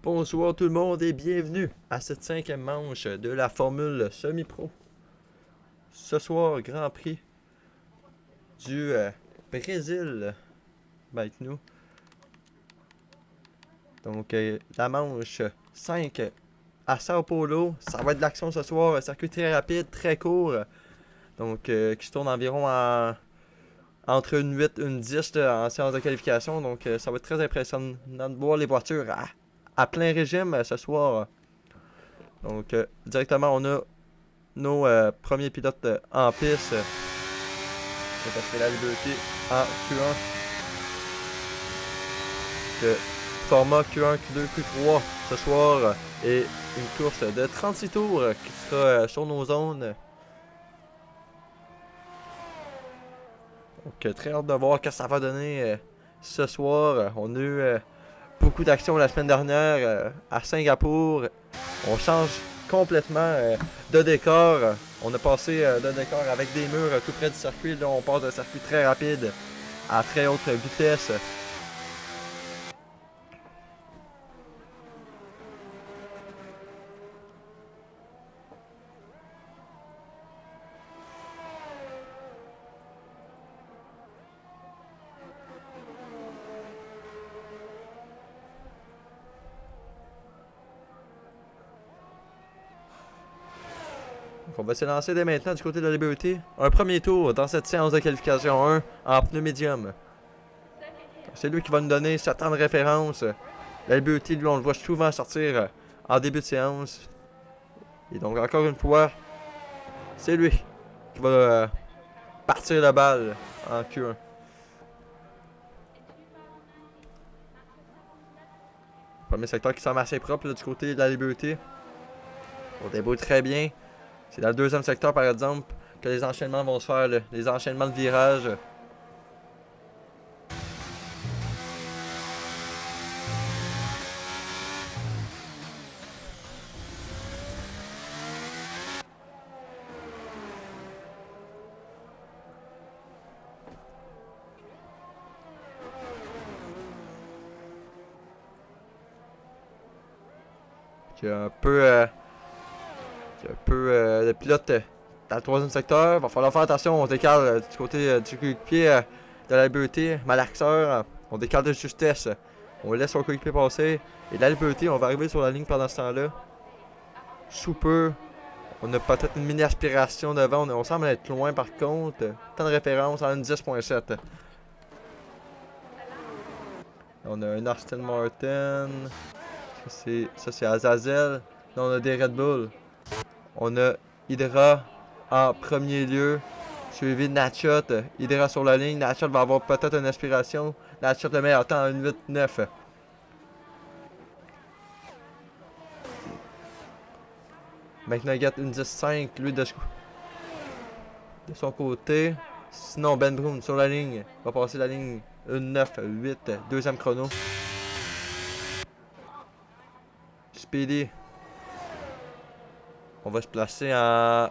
Bonsoir tout le monde et bienvenue à cette 5e manche de la Formule Semi-Pro. Ce soir, Grand Prix du Brésil avec nous. Donc la manche 5 à Sao Paulo. Ça va être de l'action ce soir, un circuit très rapide, très court. Donc qui se tourne environ entre une 8 et une 10 en séance de qualification. Donc ça va être très impressionnant de voir les voitures à plein régime ce soir. Donc directement on a nos premiers pilotes en piste. Ça serait la Liberty en Q1. Le format Q1, Q2, Q3 ce soir et une course de 36 tours qui sera sur nos zones. Donc très hâte de voir ce que ça va donner ce soir. On a eu beaucoup d'actions la semaine dernière à Singapour. On change complètement de décor. On a passé de décor avec des murs tout près du circuit. Là, on passe d'un circuit très rapide à très haute vitesse. On va se lancer dès maintenant du côté de la Liberty. Un premier tour dans cette séance de qualification 1 en pneu médium. C'est lui qui va nous donner sa temps de référence. La Liberty, lui, on le voit souvent sortir en début de séance. Et donc, encore une fois, c'est lui qui va partir la balle en Q1. Premier secteur qui semble assez propre là, du côté de la Liberty. On débrouille très bien. C'est dans le deuxième secteur, par exemple, que les enchaînements vont se faire, là, les enchaînements de virages. Il y a un peu de pilote dans le troisième secteur. Va falloir faire attention, on décale du côté du coéquipier de la liberté. Malaxeur, on décale de justesse. On laisse son coéquipier passer. Et la liberté, on va arriver sur la ligne pendant ce temps-là. Sous peu, on a peut-être une mini aspiration devant. On semble être loin par contre. Temps de référence en 10.7. On a un Aston Martin. Ça c'est Azazel. Là on a des Red Bull. On a Hydra en premier lieu. Suivi de Natchot. Hydra sur la ligne. Natchot va avoir peut-être une aspiration. Natchot le meilleur temps en 8.9. McNugget une 10.5. Lui de son côté. Sinon Ben Brown sur la ligne. Va passer la ligne 1.9.8. Deuxième chrono. Speedy. On va se placer en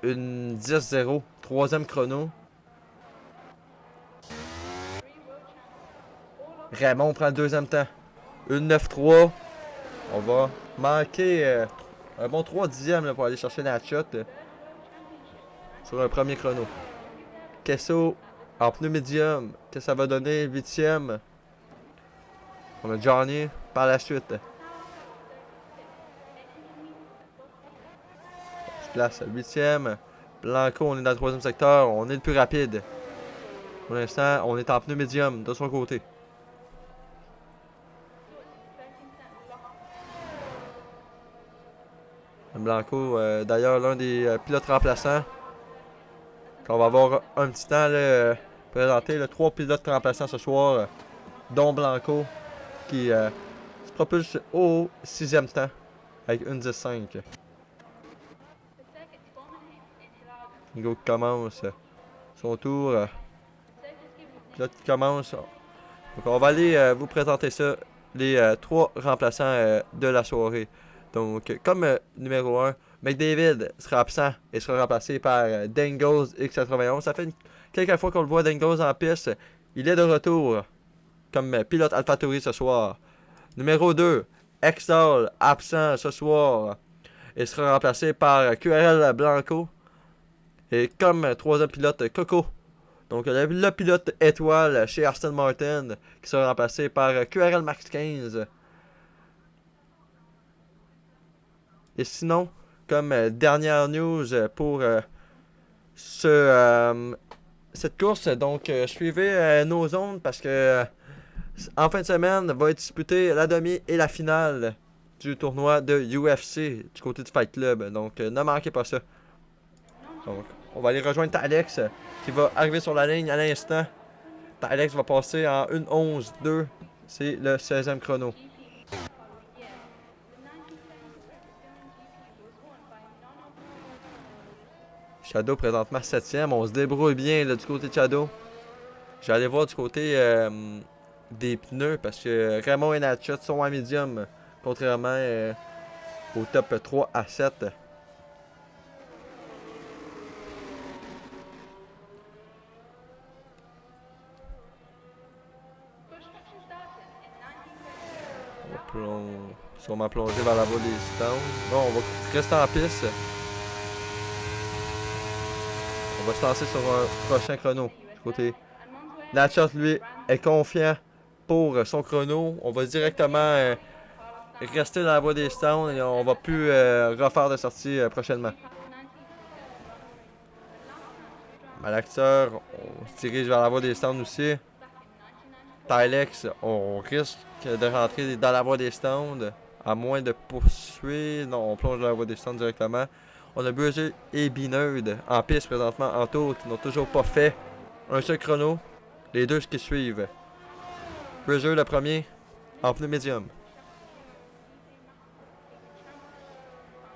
une 10-0. Troisième chrono. Raymond prend le deuxième temps. Une 9-3. On va manquer un bon 3 dixièmes là, pour aller chercher la shot sur un premier chrono. Kesso en pneu médium. Qu'est-ce que ça va donner? 8e. On a Johnny par la suite. On se place à 8e. Blanco, on est dans le troisième secteur. On est le plus rapide. Pour l'instant, on est en pneu médium de son côté. Blanco, d'ailleurs, l'un des pilotes remplaçants. On va avoir un petit temps là, présenter 3 pilotes remplaçants ce soir, dont Blanco, qui se propulse au 6e temps avec une 10.5. Hugo qui commence son tour. Pilote qui commence. Donc on va aller vous présenter ça, les 3 remplaçants de la soirée. Donc, comme numéro 1, McDavid sera absent et sera remplacé par Dangles X91. Ça fait quelques fois qu'on le voit Dangles en piste. Il est de retour comme pilote AlphaTauri ce soir. Numéro 2, Extol, absent ce soir et sera remplacé par QRL Blanco. Et comme troisième pilote, Coco. Donc, le pilote étoile chez Aston Martin qui sera remplacé par QRL Max 15. Et sinon, comme dernière news pour cette course, donc suivez nos ondes parce que en fin de semaine va être disputée la demi et la finale du tournoi de UFC du côté du Fight Club. Donc ne manquez pas ça. Donc on va aller rejoindre Alex qui va arriver sur la ligne à l'instant. Alex va passer en 1.11.2. C'est le 16e chrono. Shadow présentement 7e. On se débrouille bien là, du côté de Shadow. J'allais voir du côté des pneus parce que Raymond et Natchat sont à médium. Contrairement au top 3 à 7. On va sûrement plonger vers la voie des stands. Bon, on va rester en piste. On va se lancer sur un prochain chrono. Du côté. Natchat, lui, est confiant pour son chrono. On va directement rester dans la voie des stands et on va plus refaire de sortie prochainement. Malaxeur, on se dirige vers la voie des stands aussi. Tylex, on risque de rentrer dans la voie des stands, à moins de poursuivre. Non, on plonge dans la voie des stands directement. On a Buzzer et Binerd en piste présentement en tour qui n'ont toujours pas fait un seul chrono. Les deux qui suivent. Buzzer le premier en pneu médium.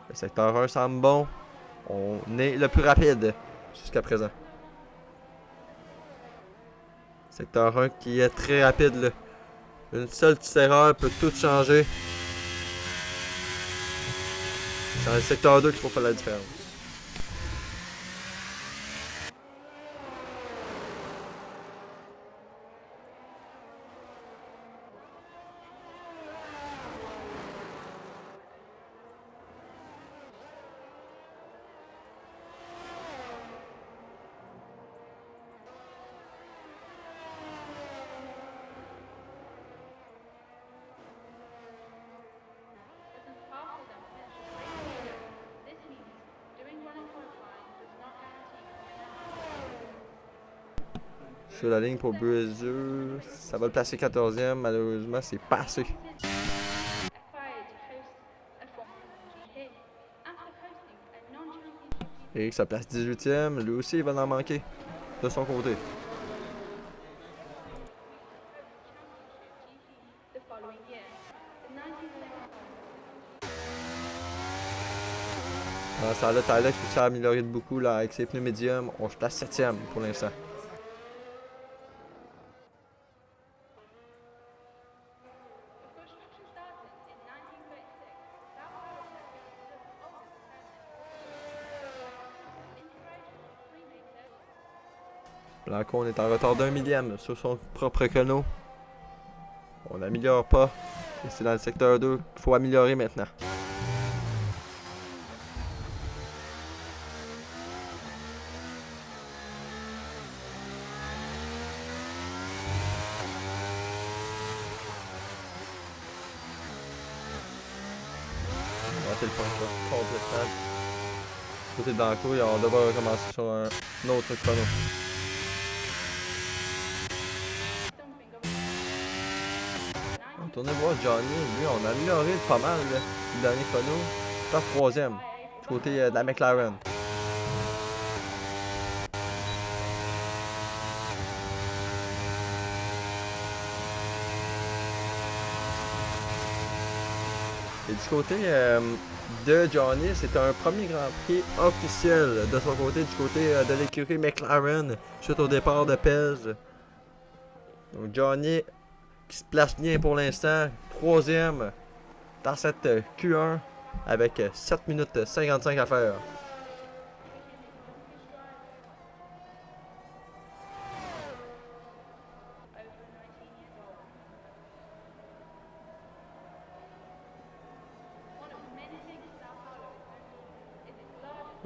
Le secteur 1 semble bon. On est le plus rapide jusqu'à présent. Secteur 1 qui est très rapide là. Une seule petite erreur peut tout changer. C'est dans le secteur 2 qu'il faut faire la différence. Sur la ligne pour Buzzer, ça va le placer 14e. Malheureusement, c'est pas assez. Eric, ça place 18e. Lui aussi, il va en manquer de son côté. Ça là, Tylex aussi a amélioré de beaucoup là, avec ses pneus médiums. On se place 7e pour l'instant. Blanco, on est en retard d'1 millième sur son propre chrono. On n'améliore pas. Et c'est dans le secteur 2 qu'il faut améliorer maintenant. On va rater le point complètement. Côté de Blanco, et on devrait recommencer sur un autre chrono. On tourne voir Johnny, lui on a amélioré pas mal le dernier chrono. Place 3e, du côté de la McLaren. Et du côté de Johnny, c'est un premier Grand Prix officiel de son côté, du côté de l'écurie McLaren, suite au départ de Pez. Donc Johnny qui se place bien pour l'instant, 3e dans cette Q1 avec 7 minutes 55 à faire.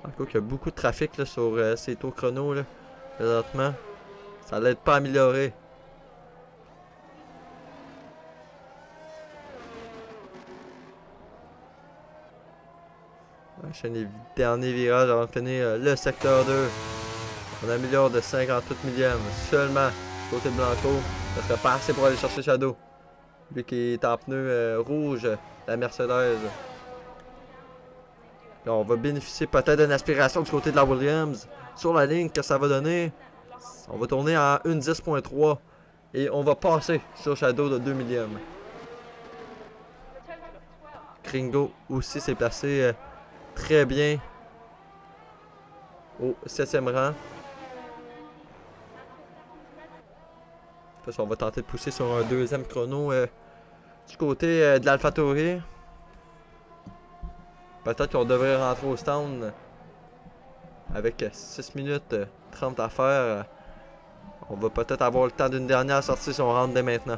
Encore qu'il y a beaucoup de trafic là, sur ces tours chrono là, présentement. Ça l'aide pas à améliorer. Enchaîne les derniers virages avant de finir le secteur 2. On améliore de 58 millièmes seulement côté de Blanco. Ça serait pas assez pour aller chercher Shadow. Lui qui est en pneu rouge, la Mercedes. Là, on va bénéficier peut-être d'une aspiration du côté de la Williams. Sur la ligne, que ça va donner? On va tourner à 1.10.3 et on va passer sur Shadow de 2 millièmes. Kringo aussi s'est placé très bien au 7e rang. On va tenter de pousser sur un deuxième chrono du côté de l'AlphaTauri. Peut-être qu'on devrait rentrer au stand avec 6 minutes 30 à faire. On va peut-être avoir le temps d'une dernière sortie si on rentre dès maintenant.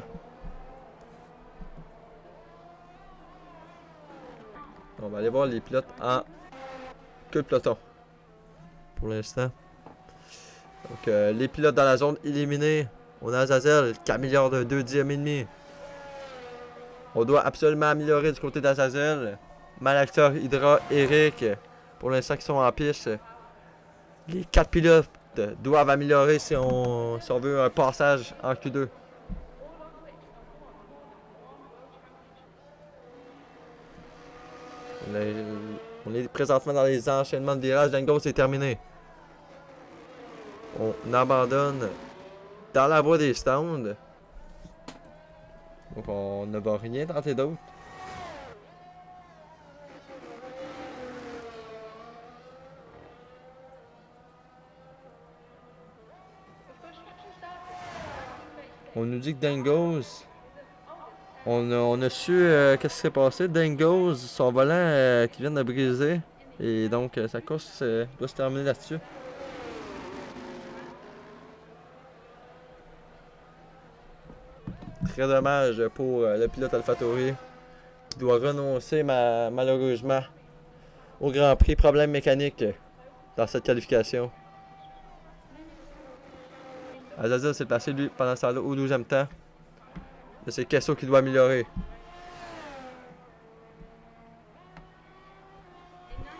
On va aller voir les pilotes en queue de peloton. Pour l'instant. Donc les pilotes dans la zone éliminée. On a Azazel qui améliore de 2 dixièmes et demi. On doit absolument améliorer du côté d'Azazel. Malactor, Hydra, Eric, pour l'instant qui sont en piste. Les 4 pilotes doivent améliorer si on veut un passage en Q2. On est présentement dans les enchaînements de virages. Dangos est terminé. On abandonne dans la voie des stands. Donc on ne va rien tenter d'autre. On nous dit que Dangos. On a su qu'est-ce qui s'est passé. Dangos, son volant qui vient de briser. Et donc sa course doit se terminer là-dessus. Très dommage pour le pilote AlphaTauri qui doit renoncer malheureusement au Grand Prix. Problème mécanique dans cette qualification. Azazel s'est placé lui pendant ça au 12e temps. C'est Kesso qui doit améliorer.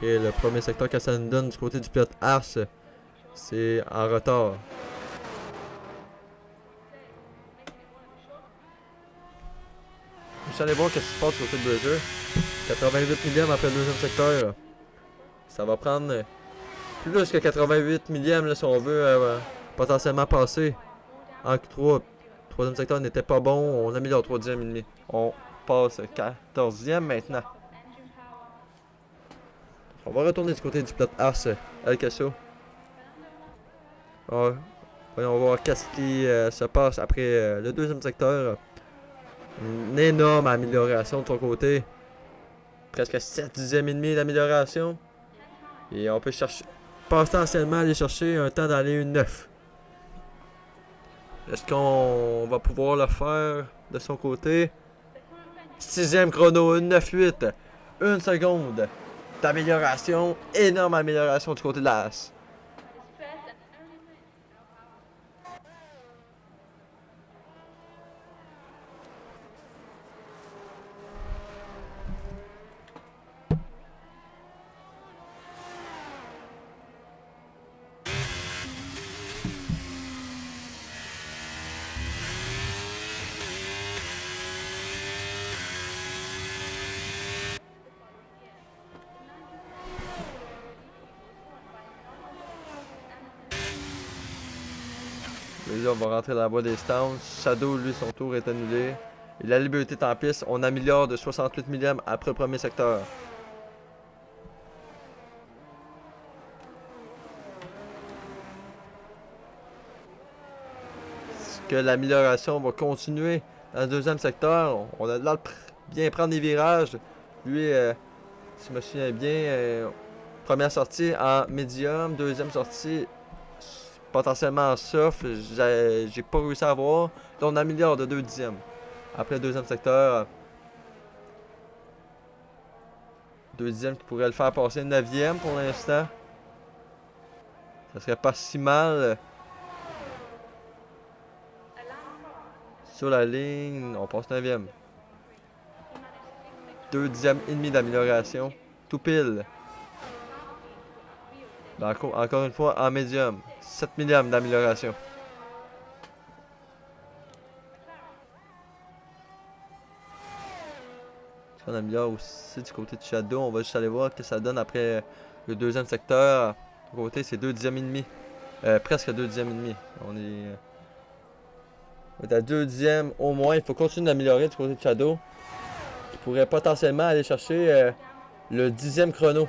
Et le premier secteur que ça nous donne du côté du pilote Ars, c'est en retard. juste aller voir qu'est-ce qui se passe du côté de Brazzer. 88 millièmes après le deuxième secteur. Ça va prendre plus que 88 millièmes là, si on veut potentiellement passer. En Q3, troisième secteur n'était pas bon, on améliore 3e et demi. On passe 14e maintenant. On va retourner du côté du pilote As, El Casso. Voyons voir qu'est-ce qui se passe après le deuxième secteur. Une énorme amélioration de son côté. Presque 7 dixièmes et demi d'amélioration. Et on peut chercher potentiellement aller chercher un temps d'aller une 9. Est-ce qu'on va pouvoir le faire de son côté? 6e chrono, 1,98. 1 seconde d'amélioration. Énorme amélioration du côté de la As. Là, on va rentrer dans la voie des stands. Shadow, lui, son tour est annulé. Et la liberté est en piste. On améliore de 68 millièmes après le premier secteur. Est-ce que l'amélioration va continuer dans le deuxième secteur? On a là bien prendre des virages. Lui, si je me souviens bien, première sortie en médium, deuxième sortie potentiellement en soft, j'ai pas réussi à voir. Là, on améliore de 2 dixièmes. Après le deuxième secteur, 2 dixièmes qui pourrait le faire passer 9e pour l'instant. Ça serait pas si mal. Sur la ligne, on passe 9e. 2 dixièmes et demi d'amélioration. Tout pile. Encore une fois, en médium. 7 millièmes d'amélioration. On améliore aussi du côté de Shadow. On va juste aller voir ce que ça donne après le deuxième secteur. Du côté, c'est 2 dixièmes et demi. Presque 2 dixièmes et demi. On est à 2 dixièmes au moins. Il faut continuer d'améliorer du côté de Shadow. Il pourrait potentiellement aller chercher le 10e chrono.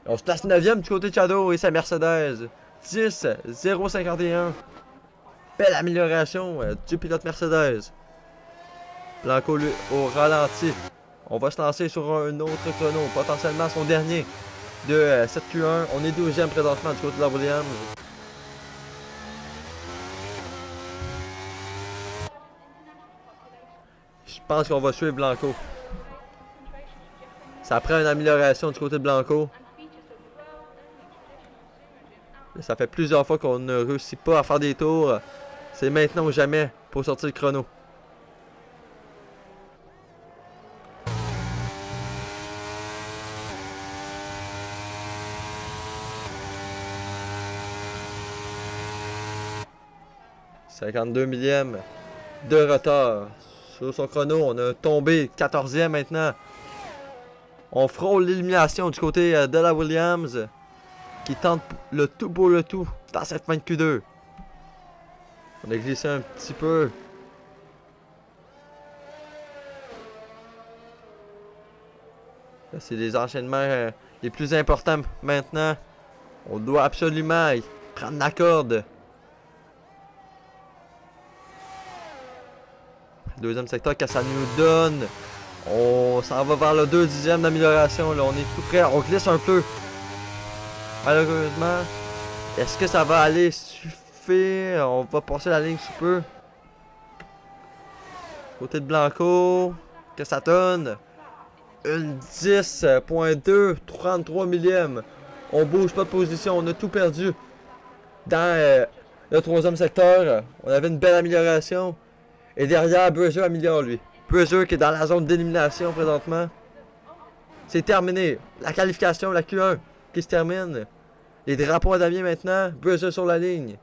On se place 9e du côté de Shadow et sa Mercedes. 10, 0,51. Belle amélioration du pilote Mercedes. Blanco lui, au ralenti. On va se lancer sur un autre chrono, potentiellement son dernier de cette Q1. On est 12e présentement du côté de la Williams. Je pense qu'on va suivre Blanco. Ça prend une amélioration du côté de Blanco. Ça fait plusieurs fois qu'on ne réussit pas à faire des tours. C'est maintenant ou jamais pour sortir le chrono. « 52 millièmes de retard sur son chrono. On a tombé 14e maintenant. On frôle l'élimination du côté de la Williams, qui tente le tout pour le tout dans cette fin de Q2. On a glissé un petit peu. C'est les enchaînements les plus importants maintenant. On doit absolument prendre la corde. Deuxième secteur, qu'est-ce que ça nous donne? On s'en va vers le 2 dixième d'amélioration. Là, on est tout près. On glisse un peu. Malheureusement, est-ce que ça va aller suffire? On va passer la ligne sous peu. Côté de Blanco, que ça donne? Une 10.2, 33 millièmes. On bouge pas de position, on a tout perdu. Dans le troisième secteur, on avait une belle amélioration. Et derrière, Brazzer améliore lui. Brazzer qui est dans la zone d'élimination présentement. C'est terminé. La qualification, la Q1 qui se termine. Les drapeaux à damier maintenant. Brazzer sur la ligne.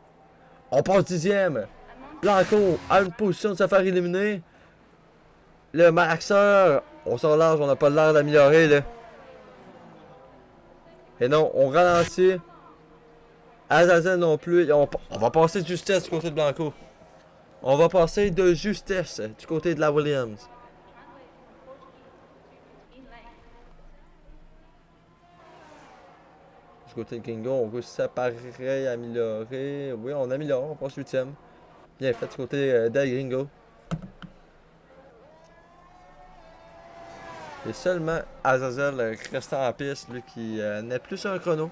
On passe 10e. Blanco a une position de se faire éliminer. Le Malaxeur, on sort large, on n'a pas l'air d'améliorer là. Et non, on ralentit. Azazel non plus. On va passer de justesse du côté de Blanco. On va passer de justesse du côté de la Williams. Du côté de Gringo, on veut séparer, améliorer. Oui, on améliore, on passe 8ème. Bien fait du côté d'El Gringo. Et seulement Azazel restant en piste, lui qui n'est plus sur un chrono.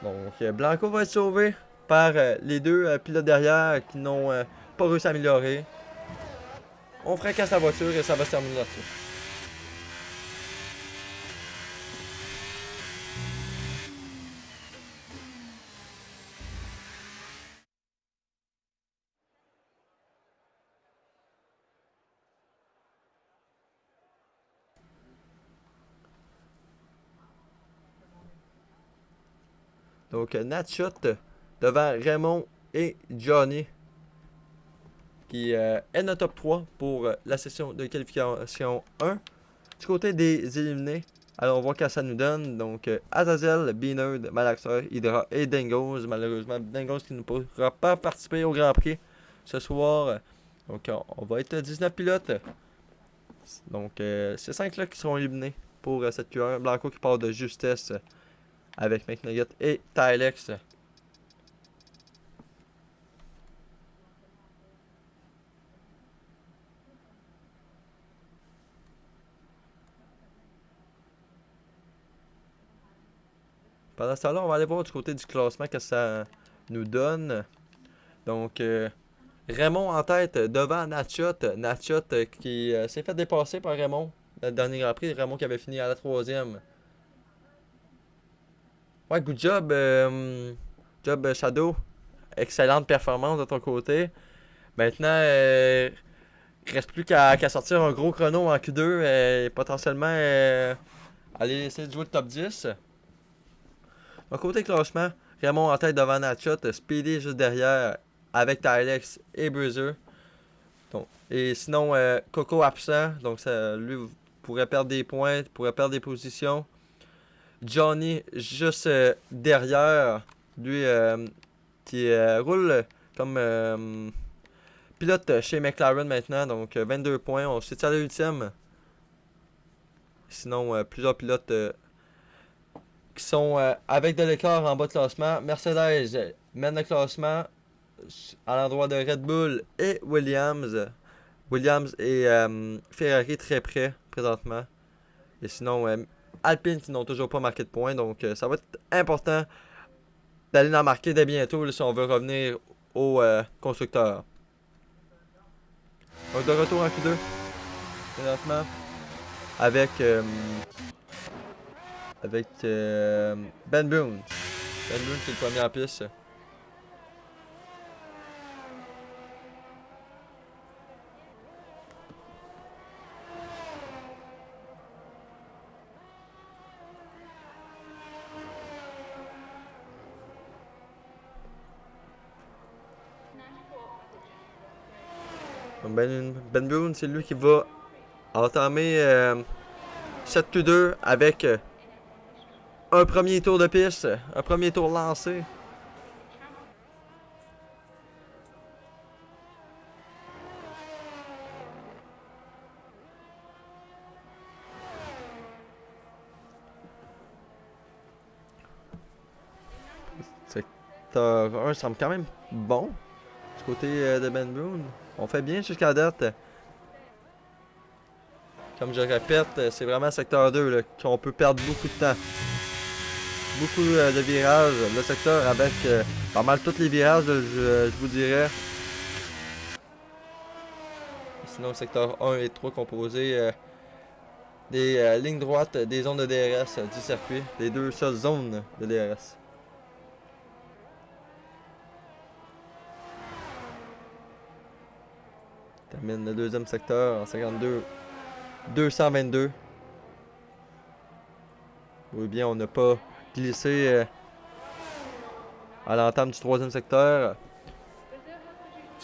Donc Blanco va être sauvé par les deux pilotes derrière qui n'ont pas réussi à améliorer. On fracasse la voiture et ça va se terminer là-dessus. Donc Natshot devant Raymond et Johnny qui est notre top 3 pour la session de qualification 1. Du côté des éliminés, alors on voit qu'à ça nous donne. Donc Azazel, Beanerd, Malaxer, Hydra et Dingos. Malheureusement, Dingos qui ne pourra pas participer au Grand Prix ce soir. Donc on va être 19 pilotes. Donc c'est 5 là qui seront éliminés pour cette Q1. Blanco qui part de justesse avec McNugget et Tylex. Pendant ce temps-là, on va aller voir du côté du classement que ça nous donne. Donc, Raymond en tête devant Natshot. Natshot qui s'est fait dépasser par Raymond dans le dernier Grand Prix. Raymond qui avait fini à la 3ème. Ouais, good job, Shadow. Excellente performance de ton côté. Maintenant, il reste plus qu'à sortir un gros chrono en Q2 et potentiellement aller essayer de jouer le top 10. Donc, côté classement, Raymond en tête devant Natshot, Speedy juste derrière avec Tylex et Bruiser. Donc, et sinon, Coco absent, donc ça, lui pourrait perdre des points, pourrait perdre des positions. Johnny juste derrière, lui qui roule comme pilote chez McLaren maintenant, donc 22 points. On s'est à la 8ème. Sinon, plusieurs pilotes qui sont avec de l'écart en bas de classement. Mercedes mène le classement à l'endroit de Red Bull et Williams. Williams et Ferrari très près présentement. Et sinon, Alpine qui n'ont toujours pas marqué de points. Donc, ça va être important d'aller en marquer dès bientôt là, si on veut revenir au constructeur. Donc, de retour en Q2 présentement avec Ben Boone. Ben Boone qui est le premier en piste. Donc Ben Boone, c'est lui qui va entamer cette Q2 avec un premier tour de piste, un premier tour lancé. Secteur 1 semble quand même bon du côté de Ben Boone. On fait bien jusqu'à date. Comme je répète, c'est vraiment secteur 2 qu'on peut perdre beaucoup de temps. Beaucoup de virages. Le secteur avec pas mal tous les virages, je vous dirais. Sinon, le secteur 1 et 3 composé des lignes droites, des zones de DRS du circuit. Les deux seules zones de DRS. Termine le deuxième secteur en 52 222. Oui bien, on n'a pas glissé à l'entame du troisième secteur.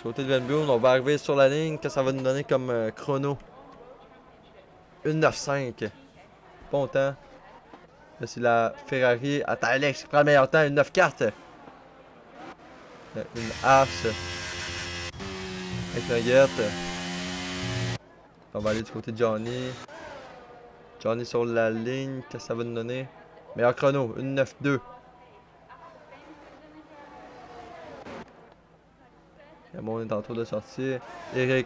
Du côté de Van Buren, on va arriver sur la ligne. Qu'est-ce que ça va nous donner comme chrono? 1,95. Bon temps. Là, c'est la Ferrari. Attends, Alex qui prend le meilleur temps. 1,94. Une hache. Avec Nugget. On va aller du côté de Johnny. Johnny sur la ligne. Qu'est-ce que ça va nous donner? Meilleur chrono. 1,92. Mon est en tour de sortie. Eric,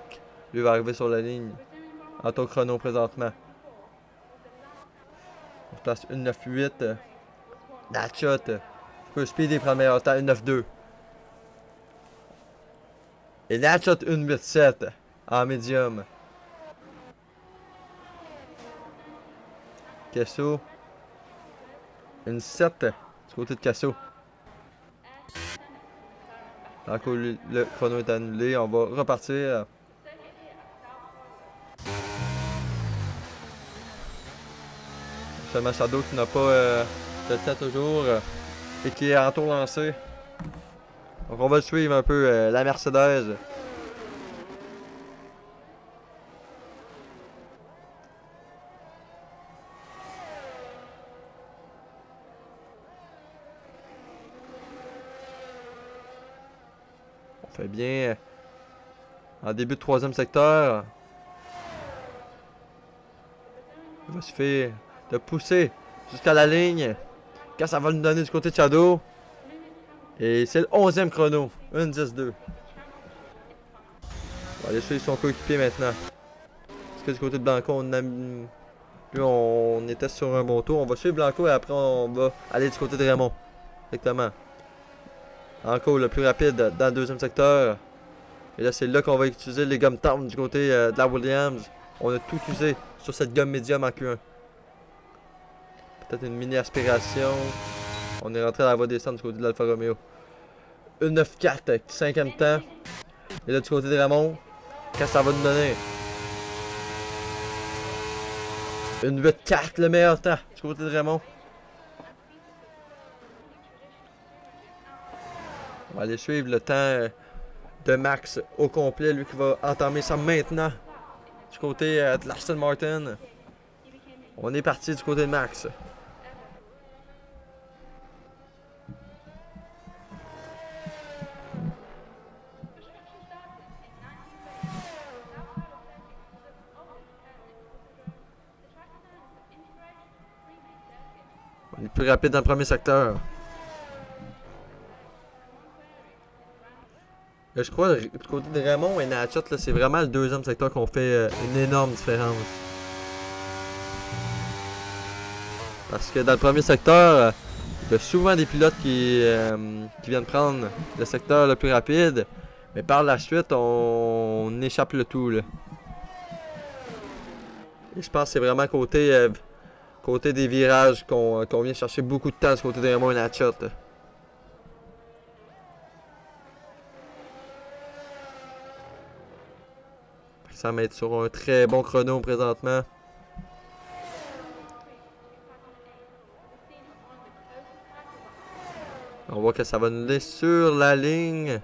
lui, va arriver sur la ligne. En tour chrono présentement. On se place 1,98. Natchot. Peut speed et prend le meilleur temps. 1,92. Et Natchot 1,87. En médium. Casso. 1,7. Du côté de Casso. Tant que le chrono est annulé, on va repartir. Seulement Shadow qui n'a pas le temps toujours et qui est en tour lancé. Donc on va suivre un peu la Mercedes. On fait bien en début de troisième secteur. Il va se faire de pousser jusqu'à la ligne. Quand ça va nous donner du côté de Shadow. Et c'est le 11e chrono. 1,10,2. On va aller suivre son coéquipier maintenant. Parce que du côté de Blanco, on était sur un bon tour. On va suivre Blanco et après on va aller du côté de Raymond. Exactement. Encore le plus rapide dans le deuxième secteur. Et là, c'est là qu'on va utiliser les gommes Town du côté de la Williams. On a tout usé sur cette gomme médium en Q1. Peut-être une mini aspiration. On est rentré dans la voie des centres du côté de l'Alfa Romeo. 1,94, 5e temps. Et là, du côté de Raymond, qu'est-ce que ça va nous donner? 1,84, le meilleur temps du côté de Raymond. On va aller suivre le temps de Max au complet, lui qui va entamer ça maintenant. Du côté de l'Aston Martin. On est parti du côté de Max. On est plus rapide dans le premier secteur. Je crois du côté de Raymond et Natchot, c'est vraiment le deuxième secteur qu'on fait une énorme différence. Parce que dans le premier secteur, il y a souvent des pilotes qui viennent prendre le secteur le plus rapide. Mais par la suite, on échappe le tout. Là. Et je pense que c'est vraiment côté des virages qu'on vient chercher beaucoup de temps du côté de Raymond et Natchot. 100 mètres sur un très bon chrono présentement. On voit que ça va nous laisser sur la ligne.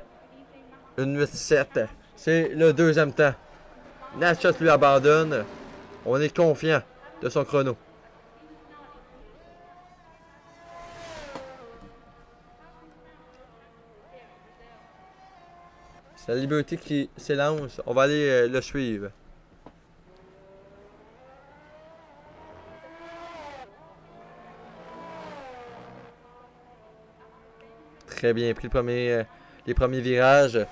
1,87. C'est le deuxième temps. Natchot lui abandonne. On est confiant de son chrono. C'est la Liberty qui s'élance. On va aller le suivre. Très bien pris les premiers virages.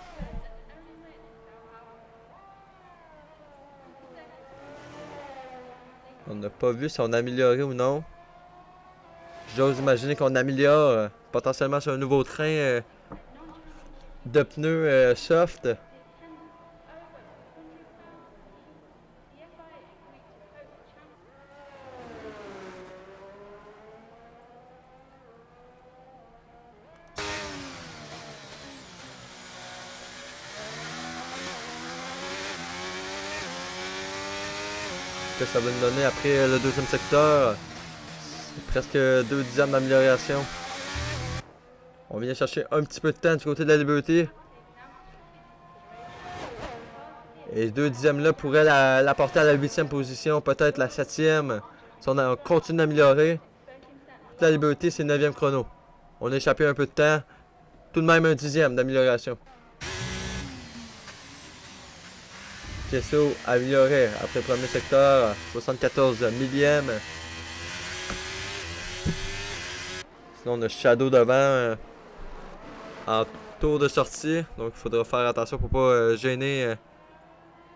On n'a pas vu si on a amélioré ou non. J'ose imaginer qu'on améliore potentiellement sur un nouveau train de pneus soft. Que ça va nous donner après le deuxième secteur. C'est presque 2 dixièmes d'amélioration. On vient chercher un petit peu de temps du côté de la Liberty. Et les 2 dixièmes là pourraient la porter à la 8e position, peut-être la 7e. Si on continue d'améliorer. La Liberté, c'est le 9e chrono. On a échappé un peu de temps. Tout de même un 10e d'amélioration. Kesso amélioré après le premier secteur, 74 millième. Sinon on a Shadow devant en tour de sortie. Donc il faudra faire attention pour pas gêner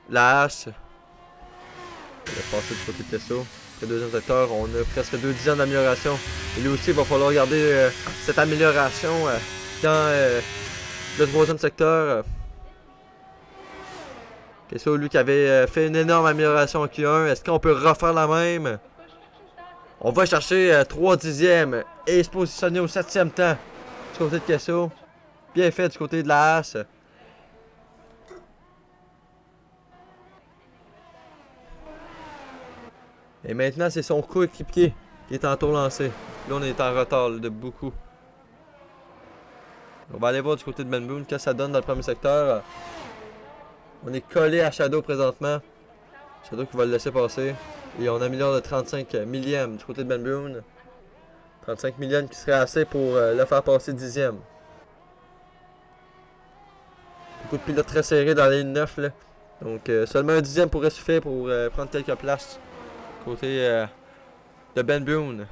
la hache. On va passer du côté de Kesso. Le deuxième secteur, on a presque 2 dixièmes d'amélioration. Et lui aussi, il va falloir garder cette amélioration dans le troisième secteur. Kesso, lui qui avait fait une énorme amélioration en Q1, est-ce qu'on peut refaire la même? On va chercher 3 dixièmes et se positionner au 7e temps du côté de Kesso. Bien fait du côté de la hache. Et maintenant, c'est son coéquipier qui est en tour lancé. Là, on est en retard de beaucoup. On va aller voir du côté de Ben Boone qu'est-ce que ça donne dans le premier secteur. On est collé à Shadow présentement. Shadow qui va le laisser passer. Et on améliore de 35 millièmes du côté de Ben Boone. 35 millièmes qui serait assez pour le faire passer 10e. Beaucoup de pilotes très serrés dans la ligne 9 là. Donc seulement un 10e pourrait suffire pour prendre quelques places. Côté de Ben Boone.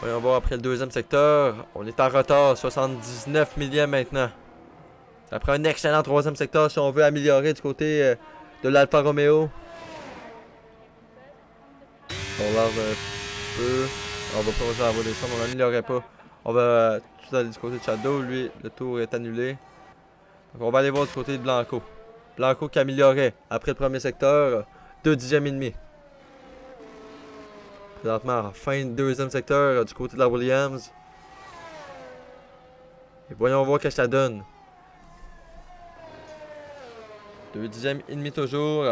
Voyons voir après le deuxième secteur. On est en retard, 79 millièmes maintenant. Ça prend un excellent troisième secteur si on veut améliorer du côté de l'Alfa Romeo. On lave un peu. On va plonger la voie des sommes, on n'améliorerait pas. On va tout aller du côté de Shadow, lui, le tour est annulé. Donc on va aller voir du côté de Blanco. Blanco qui améliorait après le premier secteur, 2 dixièmes et demi. Présentement, en fin de deuxième secteur, du côté de la Williams. Et voyons voir ce que ça donne. 2 dixièmes et demi toujours.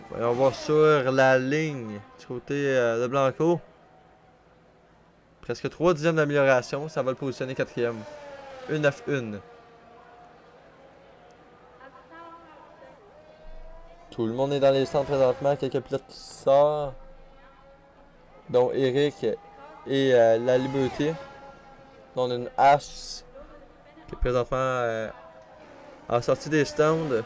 Voyons voir sur la ligne du côté de Blanco. Presque 3 dixièmes d'amélioration. Ça va le positionner 4e. 1-9-1. Tout le monde est dans les centres présentement. Quelques pilotes qui sortent. Dont Eric et la Liberté. Là, on a une Ash qui est présentement en sortie des stands.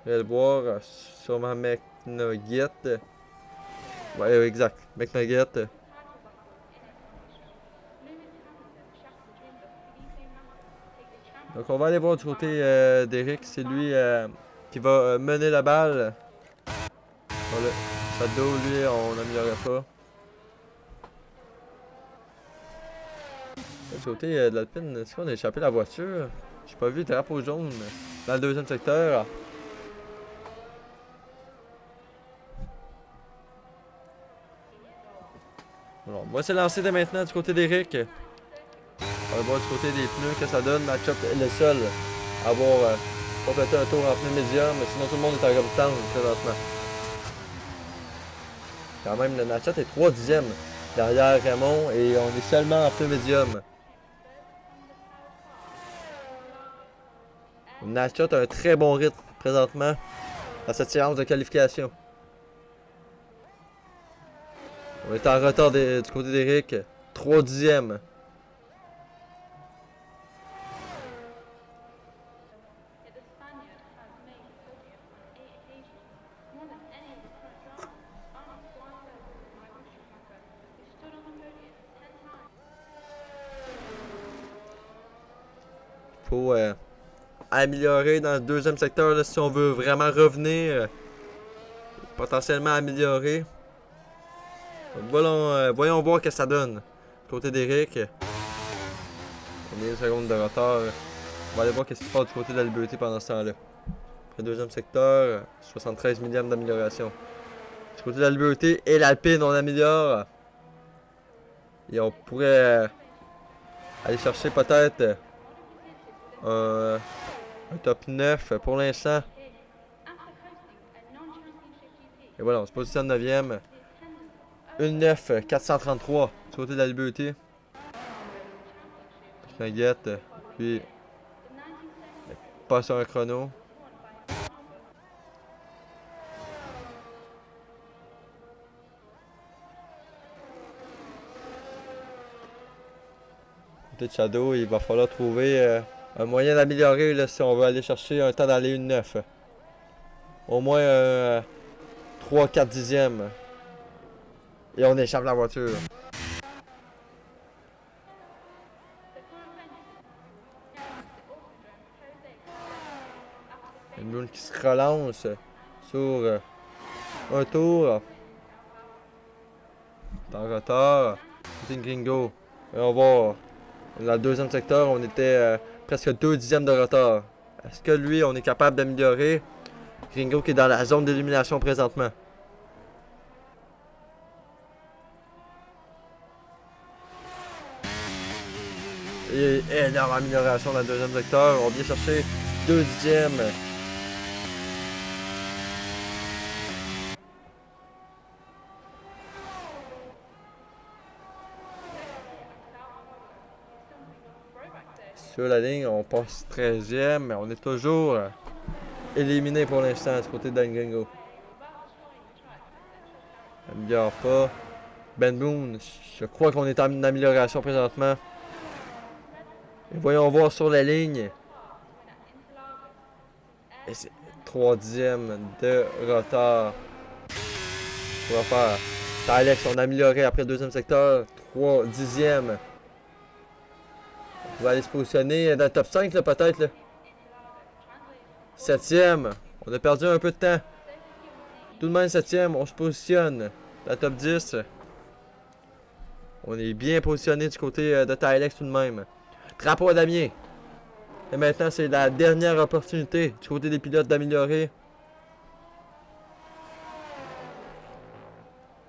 Je vais le voir. Sûrement McNugget. Ouais, exact. McNugget. Donc on va aller voir du côté d'Eric. C'est lui qui va mener la balle. Voilà. Shadow, lui, on n'améliorerait pas. Du côté de l'Alpine, est-ce qu'on a échappé la voiture? J'ai pas vu le drapeau jaune dans le deuxième secteur. Alors, on va se lancer dès maintenant du côté d'Eric. On va voir du côté des pneus que ça donne. Matchup est le seul à avoir complété un tour en pneu médium. Sinon, tout le monde est en rebutant présentement. Quand même, le Natchat est 3 dixièmes derrière Raymond et on est seulement en pneu médium. Natchat a un très bon rythme présentement à cette séance de qualification. On est en retard du côté d'Eric. 3 dixièmes. Faut améliorer dans le deuxième secteur là, si on veut vraiment revenir. Potentiellement améliorer. Donc, voyons voir ce que ça donne. Côté d'Eric. On est une seconde de retard. On va aller voir ce qui se passe du côté de la Liberté pendant ce temps-là. Le deuxième secteur, 73 millièmes d'amélioration. Du côté de la Liberté et l'Alpine, on améliore. Et on pourrait aller chercher peut-être un top 9 pour l'instant. Et voilà, on se positionne 9e. Une 9, 433 du côté de la liberté. Nugget, puis pas sur un chrono. Côté de Shadow, il va falloir trouver un moyen d'améliorer là, si on veut aller chercher un temps d'aller une 9. Au moins 3-4 dixièmes. Et on échappe la voiture. Une boule qui se relance sur un tour. En retard. C'est une gringo. Et on va dans le deuxième secteur, on était presque 2 dixièmes de retard. Est-ce que lui, on est capable d'améliorer? Gringo qui est dans la zone d'élimination présentement. Et énorme amélioration dans le deuxième secteur. On vient chercher 2 dixièmes. Sur la ligne, on passe 13e, mais on est toujours éliminé pour l'instant du côté de Gringo. Améliore pas. Ben Boone, je crois qu'on est en amélioration présentement. Et voyons voir sur la ligne. Et c'est 3 dixièmes de retard. On va faire. Alex, on a amélioré après le deuxième secteur. 3 dixièmes. On va aller se positionner dans le top 5 peut-être. 7e. On a perdu un peu de temps. Tout de même 7e, on se positionne dans le top 10. On est bien positionné du côté de Tylex tout de même. Drapeau à Damien. Et maintenant, c'est la dernière opportunité du côté des pilotes d'améliorer.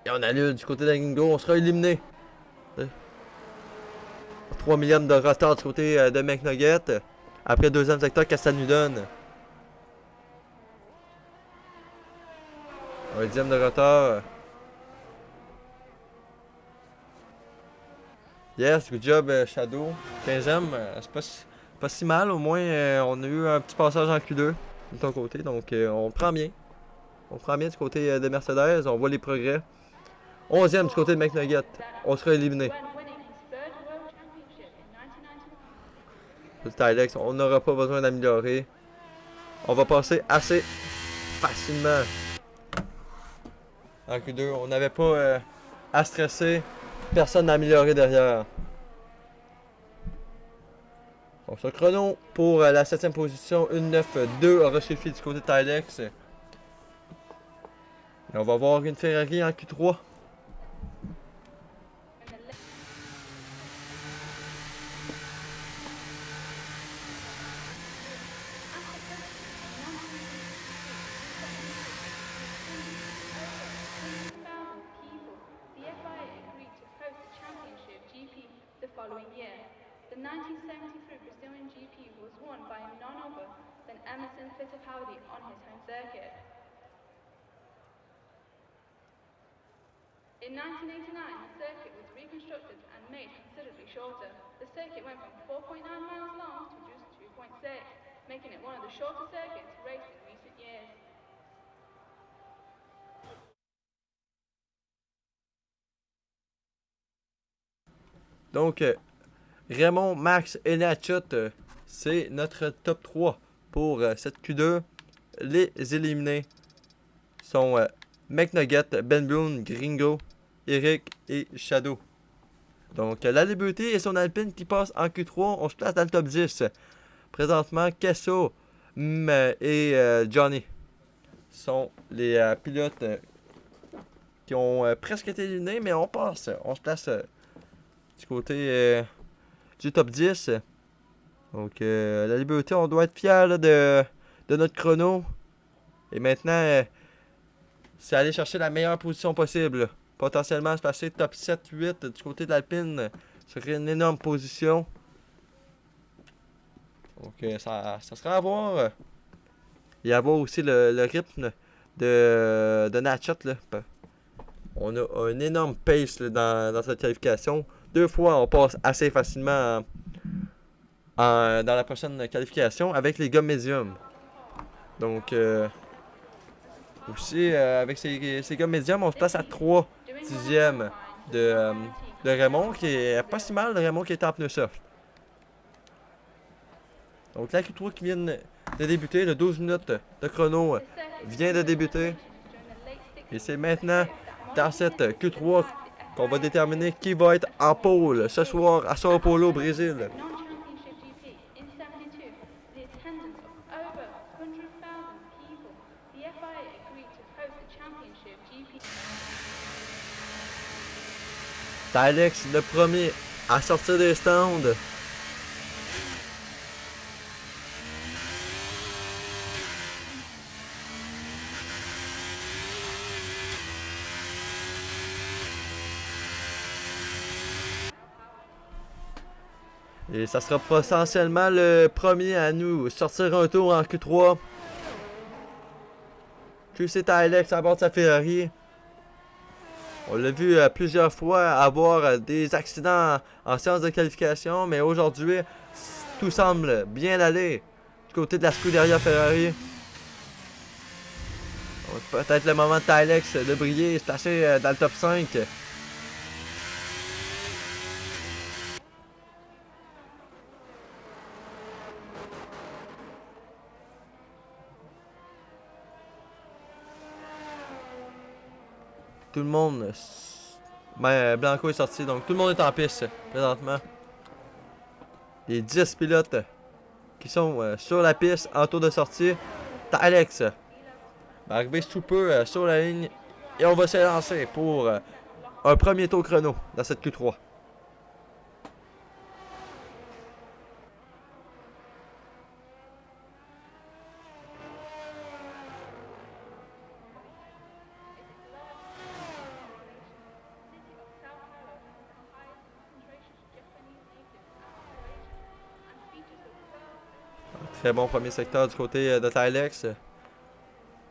Et on annule du côté de Gringo, on sera éliminé. 3 millièmes de retard du côté de McNugget. Après le deuxième secteur, qu'est-ce que ça nous donne? 1 dixième de retard. Yes, good job Shadow. 15e, c'est pas si mal. Au moins, on a eu un petit passage en Q2 de ton côté. Donc, on prend bien. On prend bien du côté de Mercedes. On voit les progrès. 11e du côté de McNugget. On sera éliminé. Petit Alex, on n'aura pas besoin d'améliorer. On va passer assez facilement en Q2. On n'avait pas à stresser. Personne n'a amélioré derrière. Bon, ce chrono pour la 7e position, 1.9.2 aura suffi du côté de Tylex. Et on va voir une Ferrari en Q3. Following year. The 1973 Brazilian GP was won by none other than Emerson Fittipaldi on his home circuit. In 1989, the circuit was reconstructed and made considerably shorter. The circuit went from 4.9 miles long to just 2.6, making it one of the shorter circuits raced in recent years. Donc, Raymond, Max et Nachot, c'est notre top 3 pour cette Q2. Les éliminés sont McNugget, Ben Boone, Gringo, Eric et Shadow. Donc, la Liberté et son Alpine qui passe en Q3, on se place dans le top 10. Présentement, Kesso et Johnny sont les pilotes qui ont presque été éliminés, mais on passe. On se place du côté du top 10. Donc, la Liberté, on doit être fiers là, de notre chrono. Et maintenant, c'est aller chercher la meilleure position possible. Potentiellement se passer top 7-8 du côté de l'Alpine serait une énorme position. Donc ça sera à voir. Et à voir aussi le rythme de Natchat. Là. On a un énorme pace là, dans cette qualification. 2 fois, on passe assez facilement dans la prochaine qualification avec les gars médiums. Donc, aussi, avec ces gars médiums, on se place à 3 dixièmes de Raymond, qui est pas si mal, Raymond qui est en pneu soft. Donc, la Q3 qui vient de débuter, le 12 minutes de chrono vient de débuter. Et c'est maintenant, dans cette Q3, qu'on va déterminer qui va être en pôle ce soir à Sao Paulo, au Brésil. Non-championship GP in 72, the attendance of over 100,000 people, the FIA agreed to host the championship GP. Alex, le premier à sortir des stands. Et ça sera potentiellement le premier à nous sortir un tour en Q3. QC Alex à bord de sa Ferrari. On l'a vu plusieurs fois avoir des accidents en séance de qualification, mais aujourd'hui, tout semble bien aller du côté de la Scuderia Ferrari. Peut-être le moment de Alex de briller et se placer dans le top 5. Tout le monde... Blanco est sorti, donc tout le monde est en piste présentement. Les 10 pilotes qui sont sur la piste en tour de sortie. Alex va arriver sous peu sur la ligne et on va s'élancer pour un premier tour chrono dans cette Q3. Très bon premier secteur du côté de Alex.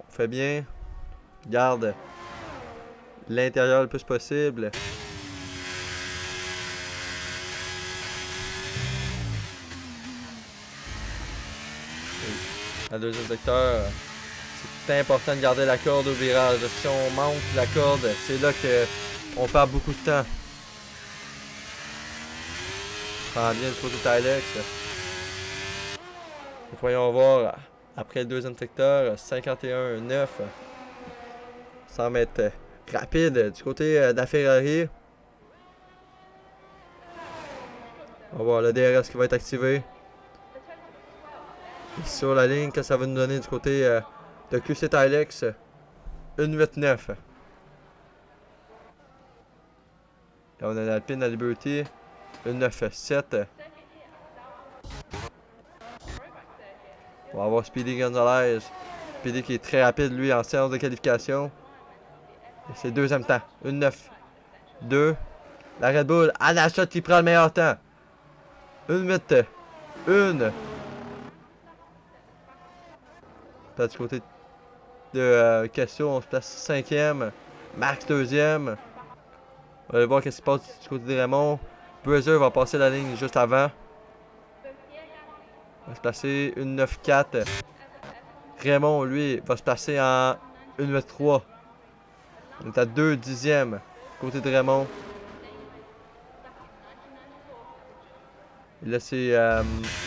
On fait bien. Garde l'intérieur le plus possible. Le deuxième secteur, c'est important de garder la corde au virage. Si on manque la corde, c'est là qu'on perd beaucoup de temps. Prends bien du côté de Alex. Voyons voir, après le deuxième secteur, 51-9. Semble être rapide du côté de la Ferrari. On va voir le DRS qui va être activé. Et sur la ligne, que ça va nous donner du côté de QC Alex, 1.8.9. Et on a l'Alpine à Liberty, 1.9.7. On va avoir Speedy Gonzalez. Speedy qui est très rapide, lui, en séance de qualification. Et c'est le deuxième temps. 1.9.2. La Red Bull, Anachat qui prend le meilleur temps. 1.8. 1. Peut-être du côté de Cassio, on se place 5e. Max 2e. On va aller voir ce qui se passe du côté de Raymond. Brazier va passer la ligne juste avant. On va se placer 1.9.4. Raymond, lui, va se placer en 1.9.3. On est à 2 dixièmes côté de Raymond. Et là, c'est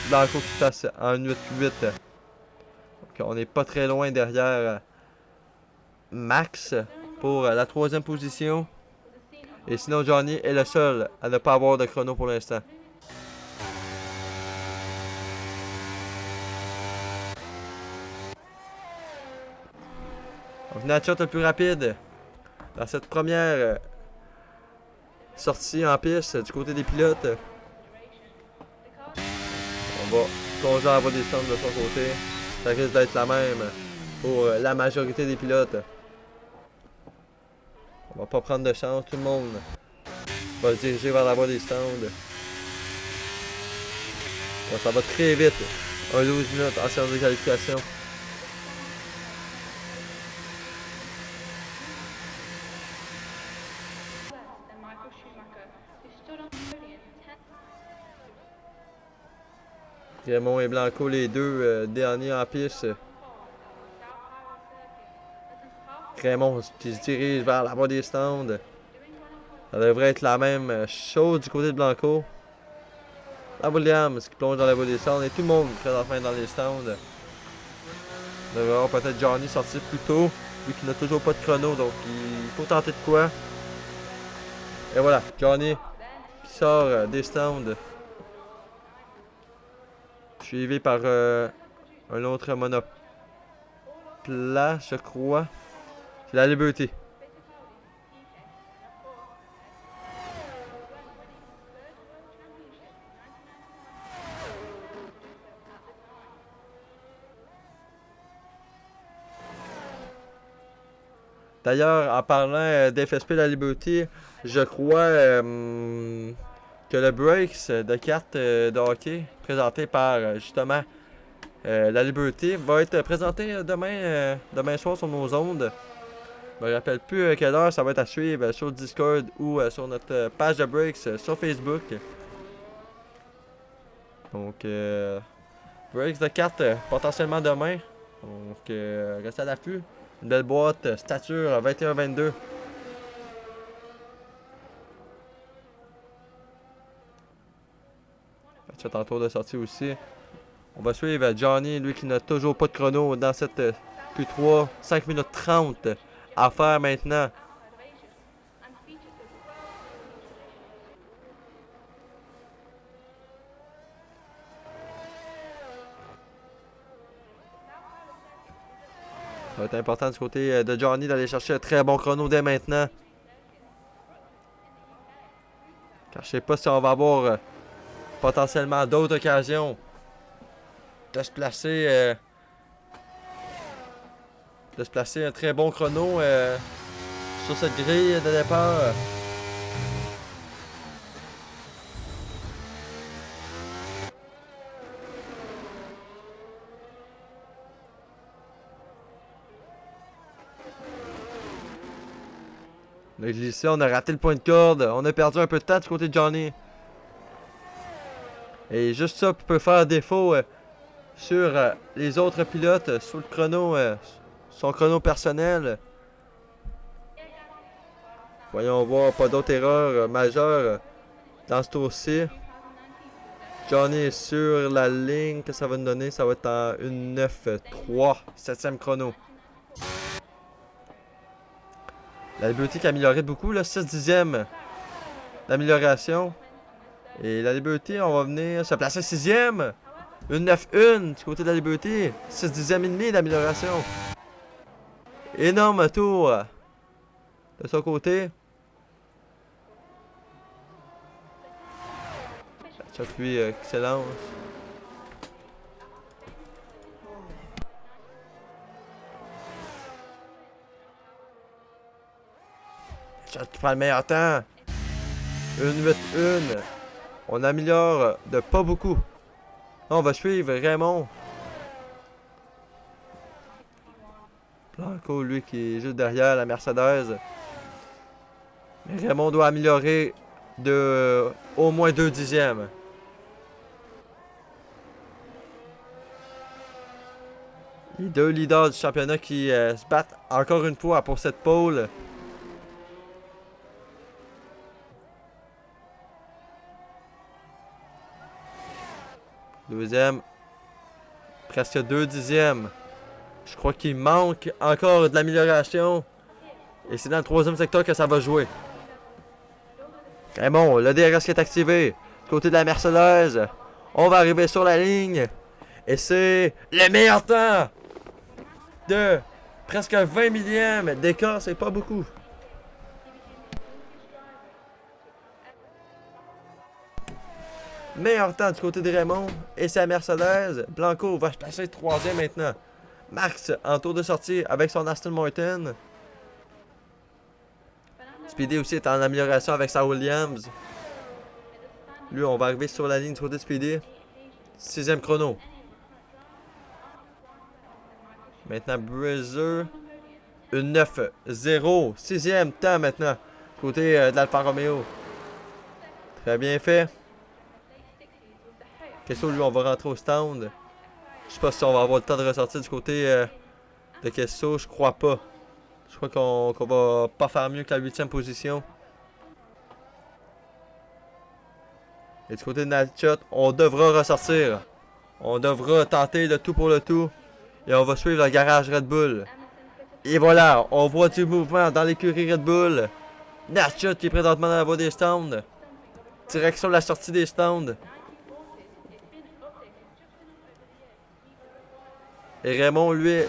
Blanco qui passe en 1.8.8. Donc, on n'est pas très loin derrière Max pour la 3e position. Et sinon, Johnny est le seul à ne pas avoir de chrono pour l'instant. Donc, Natchat le plus rapide dans cette première sortie en piste du côté des pilotes. On va plonger en bas des stands de son côté. Ça risque d'être la même pour la majorité des pilotes. On va pas prendre de chance, tout le monde va se diriger vers la voie des stands. Bon, ça va très vite. Un 12 minutes en séance de qualification. Less than Michael Schumacher, who stood on the podium 10 Raymond et Blanco, les deux derniers en piste. South Highway Circuit. Less than half Raymond qui se dirige vers la voie des stands. doing well on Ça devrait être la même chose du côté de Blanco. La Williams qui plonge dans la voie des stands et tout le monde présentement dans les stands. On devrait avoir peut-être Johnny sortir plus tôt, lui qui n'a toujours pas de chrono, donc il faut tenter de quoi. Et voilà, Johnny qui sort des stands. Suivi par un autre monoplace, je crois. C'est la Liberty. D'ailleurs, en parlant d'FSP La Liberty, je crois que le Breaks de cartes de hockey, présenté par justement La Liberty, va être présenté demain soir sur nos ondes. Je me rappelle plus à quelle heure ça va être à suivre sur Discord ou sur notre page de Breaks sur Facebook. Donc, Breaks de cartes potentiellement demain. Donc, restez à l'affût. Une belle boîte, stature 21-22. C'est en tour de sortie aussi. On va suivre Johnny, lui qui n'a toujours pas de chrono dans cette Q3. 5 minutes 30 à faire maintenant. and features the 12 Ça va être important du côté de Johnny d'aller chercher un très bon chrono dès maintenant. Car je sais pas si on va avoir potentiellement d'autres occasions de se placer un très bon chrono sur cette grille de départ. On a glissé, on a raté le point de corde, on a perdu un peu de temps du côté de Johnny. Et juste ça peut faire défaut sur les autres pilotes, sur le chrono, son chrono personnel. Voyons voir, pas d'autres erreurs majeures dans ce tour-ci. Johnny est sur la ligne, que ça va nous donner? Ça va être en 1.9.3, 7ème chrono. La Liberty qui a amélioré beaucoup, là, 6 dixièmes d'amélioration. Et la Liberty, on va venir se placer 6ème. 1.9.1 du côté de la Liberty. 6 dixièmes et demi d'amélioration. Énorme tour de son côté. Chuck, lui, excellent. Chuck qui prend le meilleur temps. 1.8.1. On améliore de pas beaucoup. On va suivre Raymond. Blanco, lui, qui est juste derrière la Mercedes. Mais Raymond doit améliorer de au moins 2 dixièmes. Les deux leaders du championnat qui se battent encore une fois pour cette pole. Deuxième. Presque 2 dixièmes. Je crois qu'il manque encore de l'amélioration. Et c'est dans le troisième secteur que ça va jouer. Raymond, le DRS qui est activé. Du côté de la Mercedes. On va arriver sur la ligne. Et c'est le meilleur temps de presque 20 millièmes d'écart. C'est pas beaucoup. Meilleur temps du côté de Raymond. Et c'est la Mercedes. Blanco va se placer troisième maintenant. Max en tour de sortie avec son Aston Martin. Speedy aussi est en amélioration avec sa Williams. Lui, on va arriver sur la ligne du côté de Speedy. 6ème chrono. Maintenant, Brazier. Une 9-0. Sixième temps maintenant. Côté de l'Alfa Romeo. Très bien fait. Qu'est-ce que lui, on va rentrer au stand. Je sais pas si on va avoir le temps de ressortir du côté de Kesso. Je crois pas. Je crois qu'on va pas faire mieux que la 8e position. Et du côté de Natchot, on devra ressortir. On devra tenter le tout pour le tout. Et on va suivre le garage Red Bull. Et voilà, on voit du mouvement dans l'écurie Red Bull. Natchot qui est présentement dans la voie des stands. Direction de la sortie des stands. Et Raymond, lui,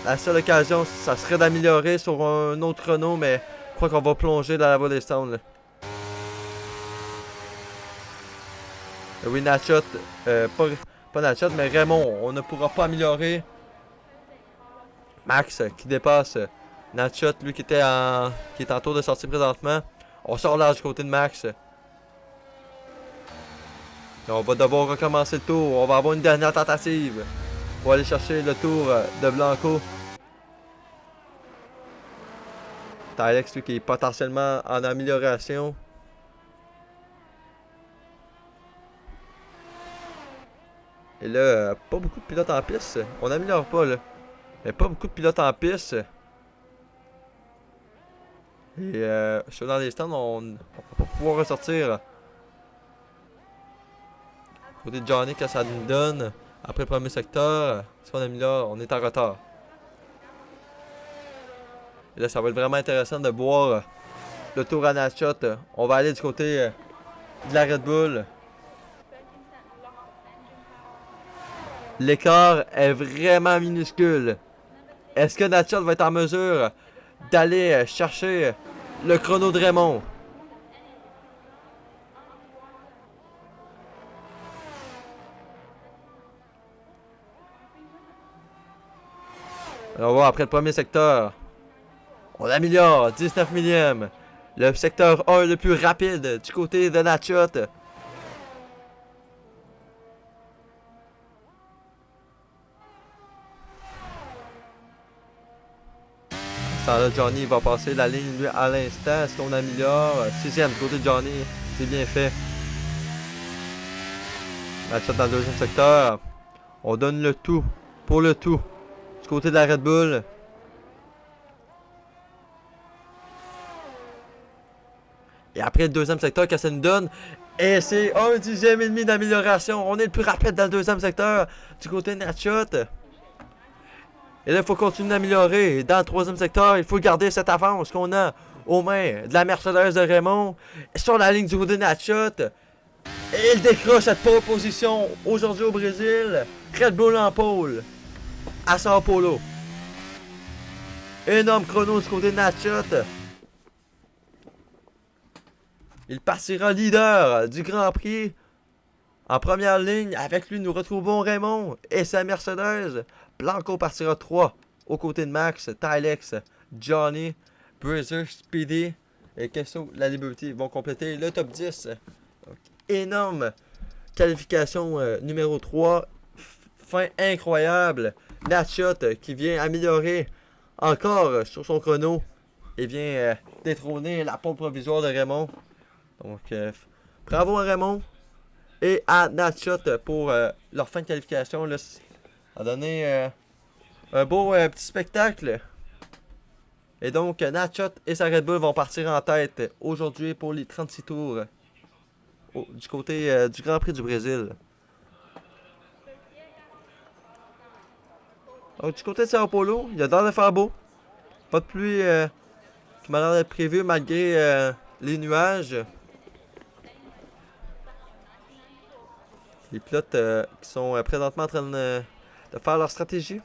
la seule occasion, ça serait d'améliorer sur un autre chrono, mais je crois qu'on va plonger dans la voie des stands. Là. Oui, Natchot, pas Natchot, mais Raymond, on ne pourra pas améliorer. Max qui dépasse Natchot, lui qui est en tour de sortie présentement. On sort là du côté de Max. Et on va devoir recommencer le tour. On va avoir une dernière tentative pour aller chercher le tour de Blanco. Tylex, lui, qui est potentiellement en amélioration. Et là, pas beaucoup de pilotes en piste. On n'améliore pas, là. Mais pas beaucoup de pilotes en piste. Et sur dans les stands, on va pas pouvoir ressortir. Côté de Johnny, que ça nous donne. Après le premier secteur, si on améliore, on est en retard. Et là, ça va être vraiment intéressant de voir le tour à Natchot. On va aller du côté de la Red Bull. L'écart est vraiment minuscule. Est-ce que Natchot va être en mesure d'aller chercher le chrono de Raymond? On va voir après le premier secteur. On améliore, 19 millième. Le secteur 1 le plus rapide du côté de Natchot. Là, Johnny va passer la ligne lui à l'instant. Est-ce qu'on améliore? Sixième du côté de Johnny. C'est bien fait. Natchot dans le deuxième secteur. On donne le tout pour le tout. Du côté de la Red Bull. Et après le deuxième secteur, qu'est-ce que ça nous donne? Et c'est un dixième et demi d'amélioration. On est le plus rapide dans le deuxième secteur. Du côté de Natchot. Et là, il faut continuer d'améliorer. Dans le troisième secteur, il faut garder cette avance qu'on a aux mains de la Mercedes de Raymond. Sur la ligne du côté de Natchot. Et il décroche cette pole position aujourd'hui au Brésil. Red Bull en pole. À Sao Paulo. Énorme chrono du côté de Natchot. Il partira leader du Grand Prix. En première ligne, avec lui, nous retrouvons Raymond et sa Mercedes. Blanco partira 3 aux côtés de Max, Tylex, Johnny, Brazier, Speedy et Kesso, la Liberty vont compléter le top 10. Donc, énorme qualification numéro 3. Fin incroyable. Natchot qui vient améliorer encore sur son chrono et vient détrôner la pole provisoire de Raymond. Donc, bravo à Raymond et à Natchot pour leur fin de qualification. Là, a donné un beau petit spectacle. Et donc, Natchot et sa Red Bull vont partir en tête aujourd'hui pour les 36 tours du côté du Grand Prix du Brésil. Donc, du côté de Sao Paulo, il y a l'air de faire beau. Pas de pluie qui m'a l'air d'être prévue malgré les nuages. Les pilotes qui sont présentement en train de faire leur stratégie.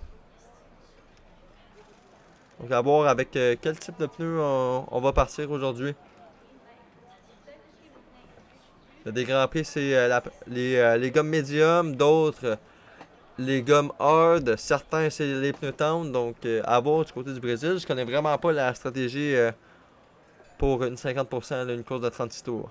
Donc, à voir avec quel type de pneus on va partir aujourd'hui. Il y a des grands prix, c'est les gommes médium, d'autres les gommes hard, certains c'est les pneus tendres. Donc, à voir du côté du Brésil. Je connais vraiment pas la stratégie pour une 50%, là, une course de 36 tours.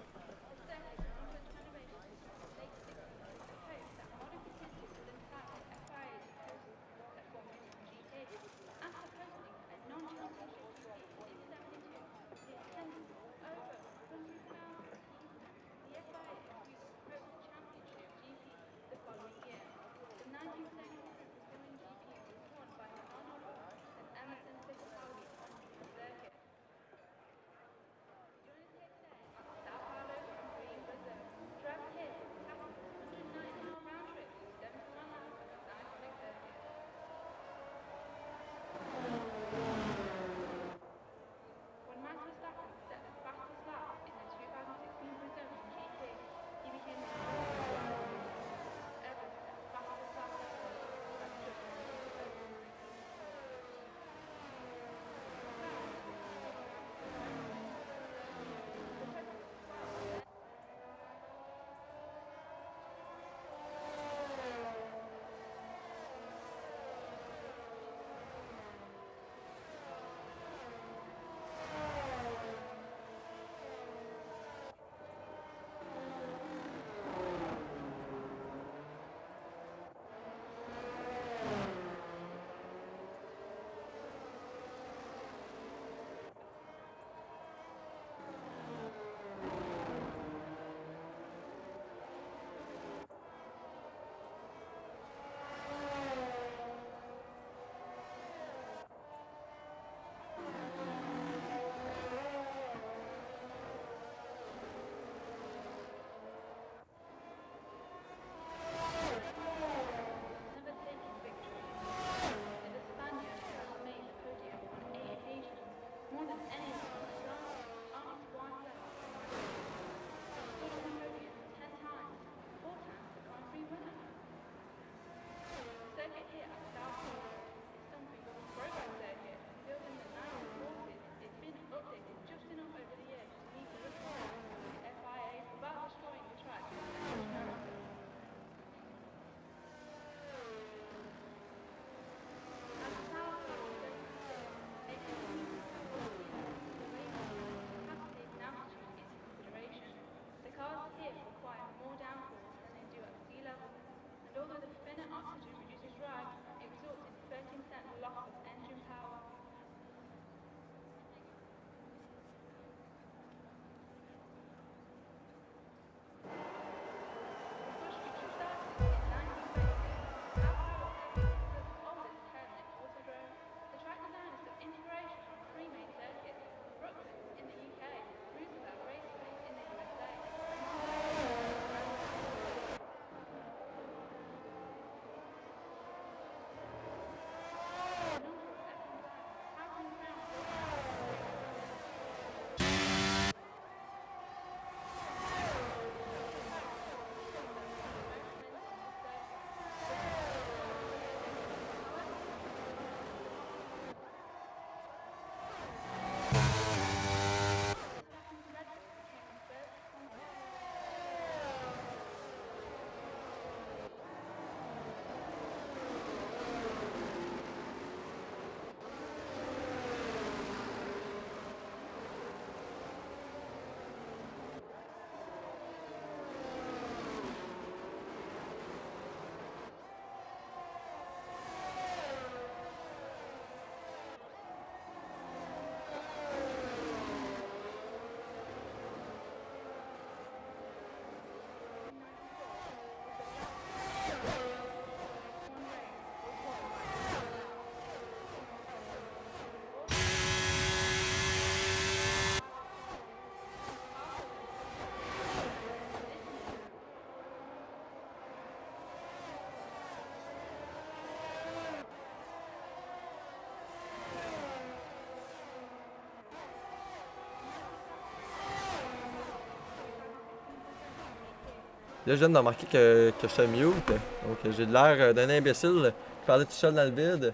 Là, je viens de remarquer que je suis mute. Donc, j'ai de l'air d'un imbécile qui parlait tout seul dans le vide.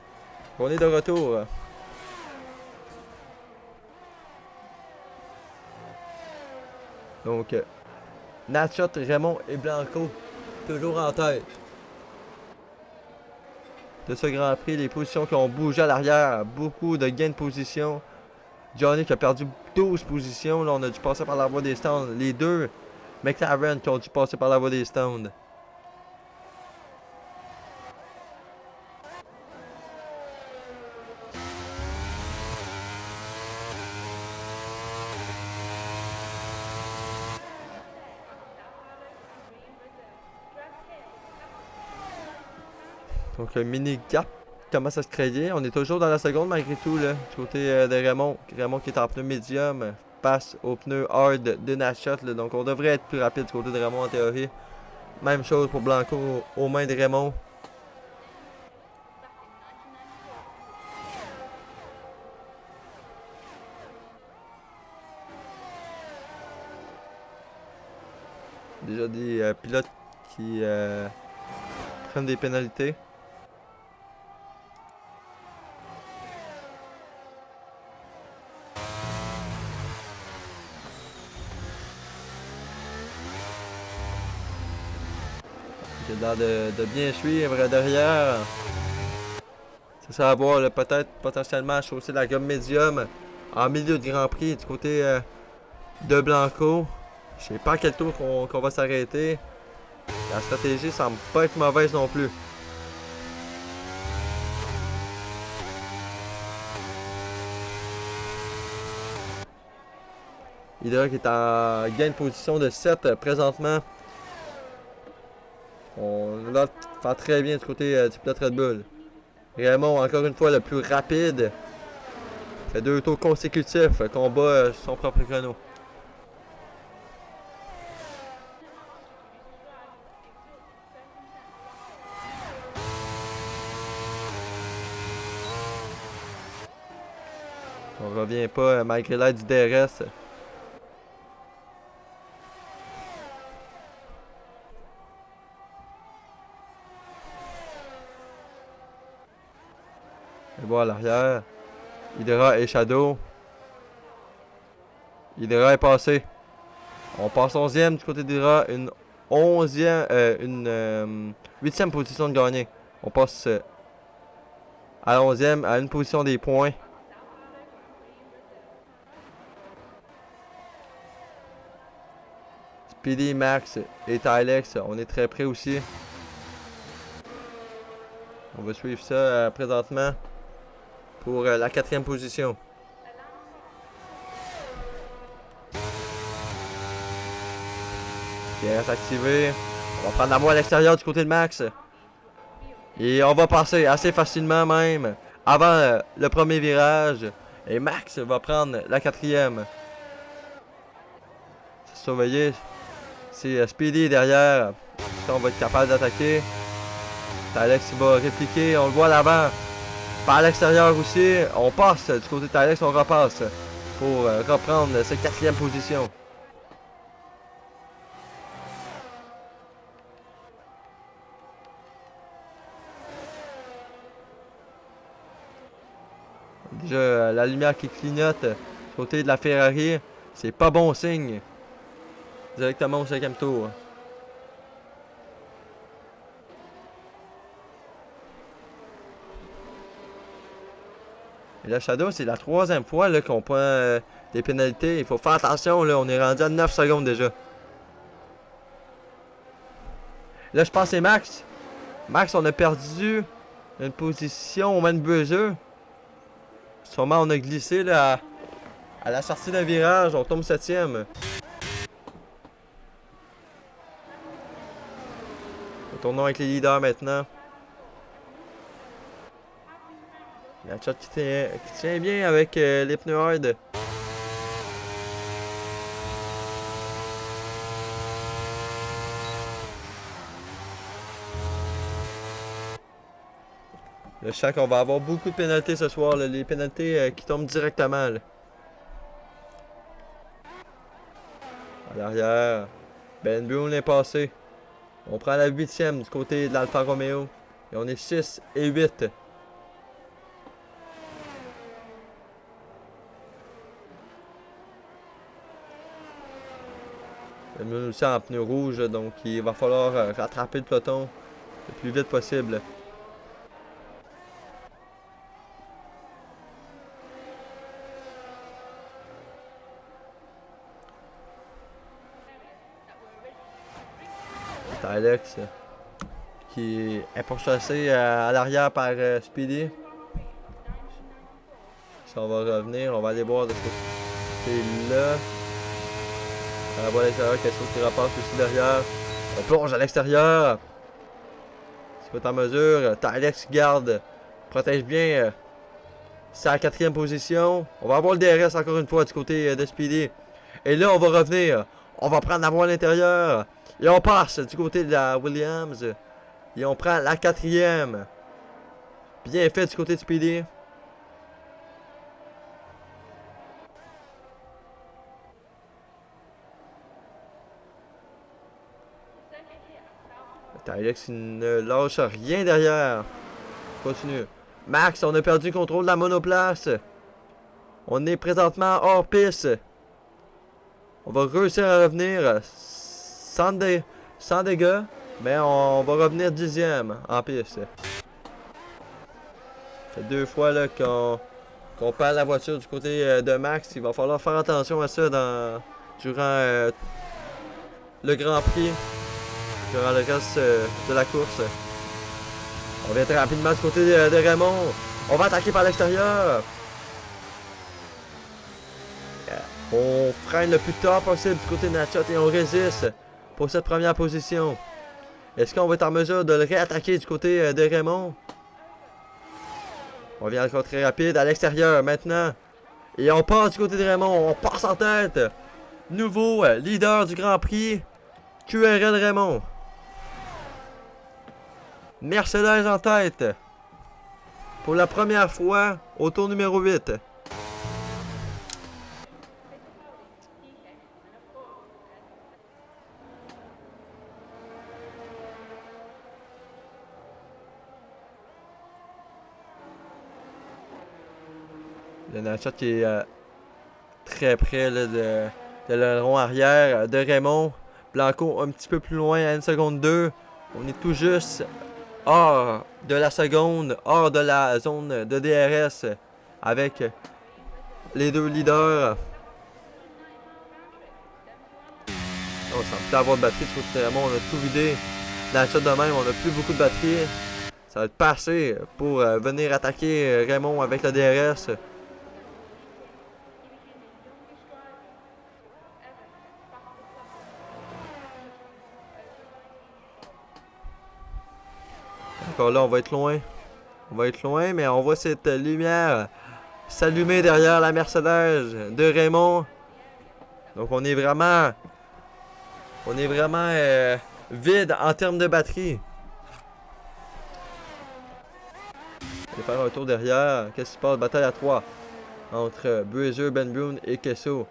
On est de retour. Donc, Natshot, Raymond et Blanco, toujours en tête de ce Grand Prix. Les positions qui ont bougé à l'arrière, beaucoup de gains de position. Johnny qui a perdu 12 positions, là on a dû passer par la voie des stands. Les deux McLaren qui ont dû passer par la voie des stands. Donc le mini gap commence à se créer. On est toujours dans la seconde malgré tout là. Du côté de Raymond. Raymond qui est en pneu médium. Passe au pneu hard de Natshot. Donc on devrait être plus rapide du côté de Raymond en théorie. Même chose pour Blanco aux mains de Raymond. Déjà des pilotes qui prennent des pénalités. J'ai l'air de bien suivre derrière. C'est ça à voir, peut-être potentiellement chausser la gomme médium en milieu de Grand Prix du côté de Blanco. Je sais pas à quel tour qu'on va s'arrêter. La stratégie semble pas être mauvaise non plus. Hydra qui est en gain de position de 7 présentement. On va faire très bien du côté du pilote Red Bull. Raymond, encore une fois, le plus rapide. Fait 2 tours consécutifs qu'on bat son propre chrono. On revient pas malgré l'aide du DRS. Et voilà à l'arrière. Hydra et Shadow. Hydra est passé. On passe 11e du côté d'Hydra. Une 8e position de gagné. On passe à la 11e à une position des points. Speedy, Max et Tylex, on est très près aussi. On va suivre ça présentement pour la 4e position. DRS activé. On va prendre la voie à l'extérieur du côté de Max. Et on va passer assez facilement même avant le premier virage. Et Max va prendre la 4e. Surveiller. C'est Speedy derrière. On va être capable d'attaquer. Tylex va répliquer. On le voit à l'avant. Par l'extérieur aussi. On passe du côté de Tylex. On repasse pour reprendre cette 4e position. Déjà, la lumière qui clignote du côté de la Ferrari, c'est pas bon signe. Directement au 5e tour. Et là, Shadow, c'est la 3e fois qu'on prend des pénalités. Il faut faire attention, là, on est rendu à 9 secondes déjà. Là, je pense que c'est Max. Max, on a perdu une position au même buzzer. Sûrement, on a glissé là, à la sortie d'un virage. On tombe 7e. Retournons avec les leaders maintenant. La chat qui tient bien avec les pneus hard. Je sens qu'on va avoir beaucoup de pénalités ce soir. Là, les pénalités qui tombent directement. Là. À l'arrière. Ben Boone est passé. On prend la 8e du côté de l'Alfa Romeo. Et on est 6 et 8. Nous aussi en pneu rouge, donc il va falloir rattraper le peloton le plus vite possible. C'est Alex qui est pourchassé à l'arrière par Speedy. Ça, on va revenir, on va aller voir de ce côté-là. On va voir à l'extérieur, quelque chose qui repasse aussi derrière. On plonge à l'extérieur. Si vous êtes en mesure, Alex garde, protège bien sa 4e position. On va avoir le DRS encore une fois du côté de Speedy. Et là, on va revenir. On va prendre la voie à l'intérieur. Et on passe du côté de la Williams. Et on prend la 4e. Bien fait du côté de Speedy. Alex ne lâche rien derrière. Continue. Max, on a perdu le contrôle de la monoplace. On est présentement hors piste. On va réussir à revenir sans dégâts. Mais on va revenir 10e en piste. Ça fait 2 fois là qu'on perd la voiture du côté de Max. Il va falloir faire attention à ça durant le Grand Prix. Durant le reste de la course. On vient très rapidement du côté de Raymond. On va attaquer par l'extérieur. On freine le plus tard possible du côté de Natchat et on résiste pour cette première position. Est-ce qu'on va être en mesure de le réattaquer du côté de Raymond? On vient encore très rapide à l'extérieur maintenant. Et on passe du côté de Raymond. On passe en tête. Nouveau leader du Grand Prix. QRL Raymond. Mercedes en tête. Pour la première fois au tour numéro 8. Le Natchat qui est très près là, de l'aileron arrière de Raymond. Blanco un petit peu plus loin à 1 seconde 2. On est tout juste hors de la seconde, hors de la zone de DRS avec les 2 leaders. On semble plus avoir de batterie du côté de Raymond. On a tout vidé. Natchat de même, on n'a plus beaucoup de batterie. Ça va être passé pour venir attaquer Raymond avec le DRS. Encore là, on va être loin. On va être loin, mais on voit cette lumière s'allumer derrière la Mercedes de Raymond. Donc on est vraiment vide en termes de batterie. On va faire un tour derrière. Qu'est-ce qui se passe? Bataille à 3 entre Bueser, Ben Brun et Kesso.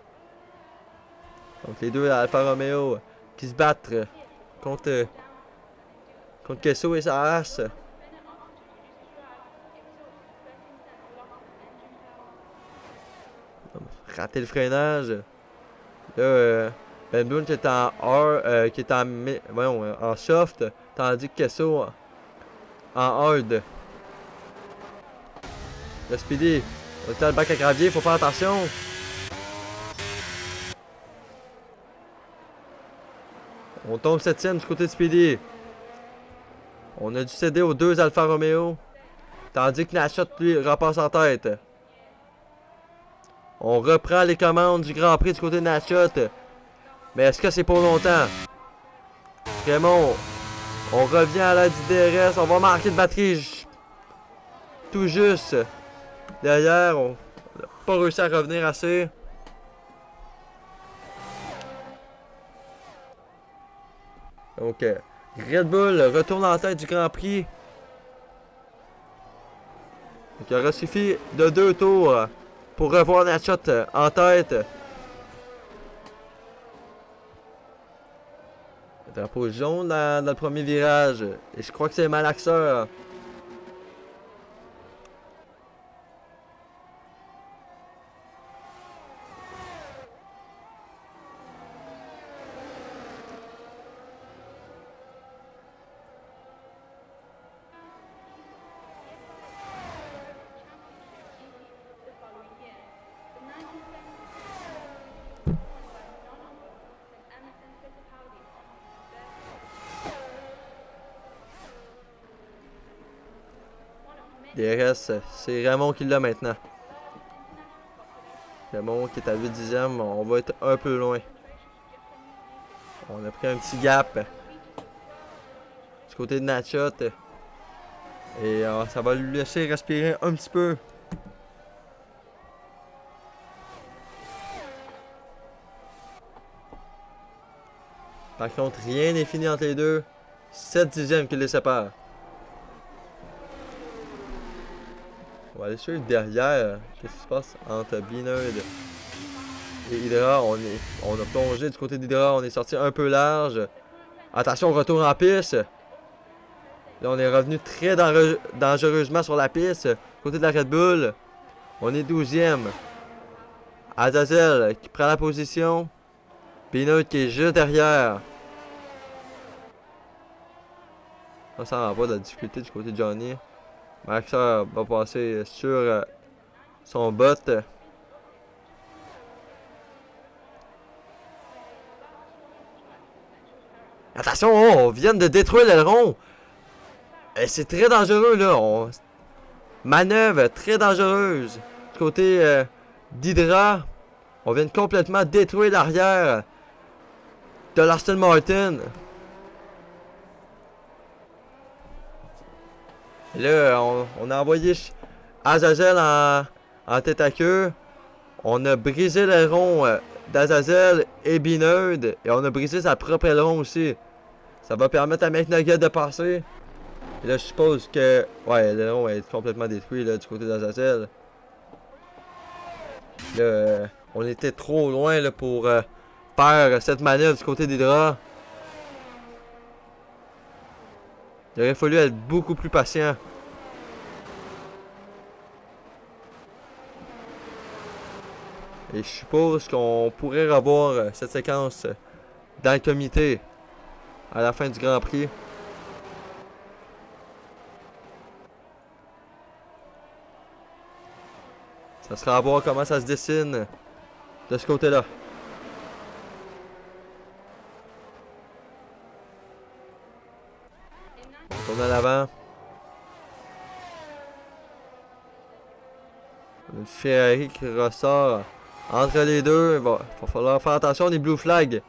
Donc les deux Alfa Romeo qui se battent contre Kesso et sa Haas. Rater le freinage. Là, Ben Brun qui est en en soft, tandis que Kesso en hard. Le Speedy, on est le bac à gravier, faut faire attention. On tombe 7ème du côté de Speedy. On a dû céder aux 2 Alfa Romeo. Tandis que Natchat, lui, repasse en tête. On reprend les commandes du Grand Prix du côté de Natchat. Mais est-ce que c'est pour longtemps? Raymond, on revient à la du DRS. On va marquer de batterie. Tout juste. Derrière, on n'a pas réussi à revenir assez. Donc, Red Bull retourne en tête du Grand Prix. Donc, il aura suffi de 2 tours pour revoir Natchat en tête. Drapeau jaune dans le premier virage. Et je crois que c'est malaxeur. The following year, the 1970 Emerson Fittipaldi on his birthday. One of many DRS, c'est Raymond qui l'a maintenant. international population Raymond qui est à 8 dixièmes, on va être un peu loin. concentration On a pris un petit gap du côté de Natchot. Et ça va lui laisser respirer un petit peu. Par contre, rien n'est fini entre les deux. 7 dixièmes qui les séparent. On va aller suivre derrière. Qu'est-ce qui se passe entre Binard et Hydra? On a plongé du côté d'Hydra. On est sorti un peu large. Attention, retour en piste. Là, on est revenu très dangereusement sur la piste. Côté de la Red Bull. On est 12e. Azazel qui prend la position. Binard qui est juste derrière. On s'en va pas de la difficulté du côté de Johnny. Maxer va passer sur son bot. Attention, on vient de détruire l'aileron. C'est très dangereux là. Manœuvre très dangereuse. Du côté d'Hydra, on vient de complètement détruire l'arrière de l'Aston Martin. Et là, on a envoyé Azazel en tête à queue. On a brisé l'aileron d'Azazel et Binard. Et on a brisé sa propre aileron aussi. Ça va permettre à McNugget de passer. Et là, je suppose que... Ouais, l'aileron est complètement détruit là, du côté d'Azazel. Là, on était trop loin là, pour faire cette manœuvre du côté d'Hydra. Il aurait fallu être beaucoup plus patient. Et je suppose qu'on pourrait revoir cette séquence dans le comité à la fin du Grand Prix. Ça sera à voir comment ça se dessine de ce côté-là. On tourne à l'avant. Une Ferrari qui ressort entre les deux. Il va falloir faire attention des blue flags.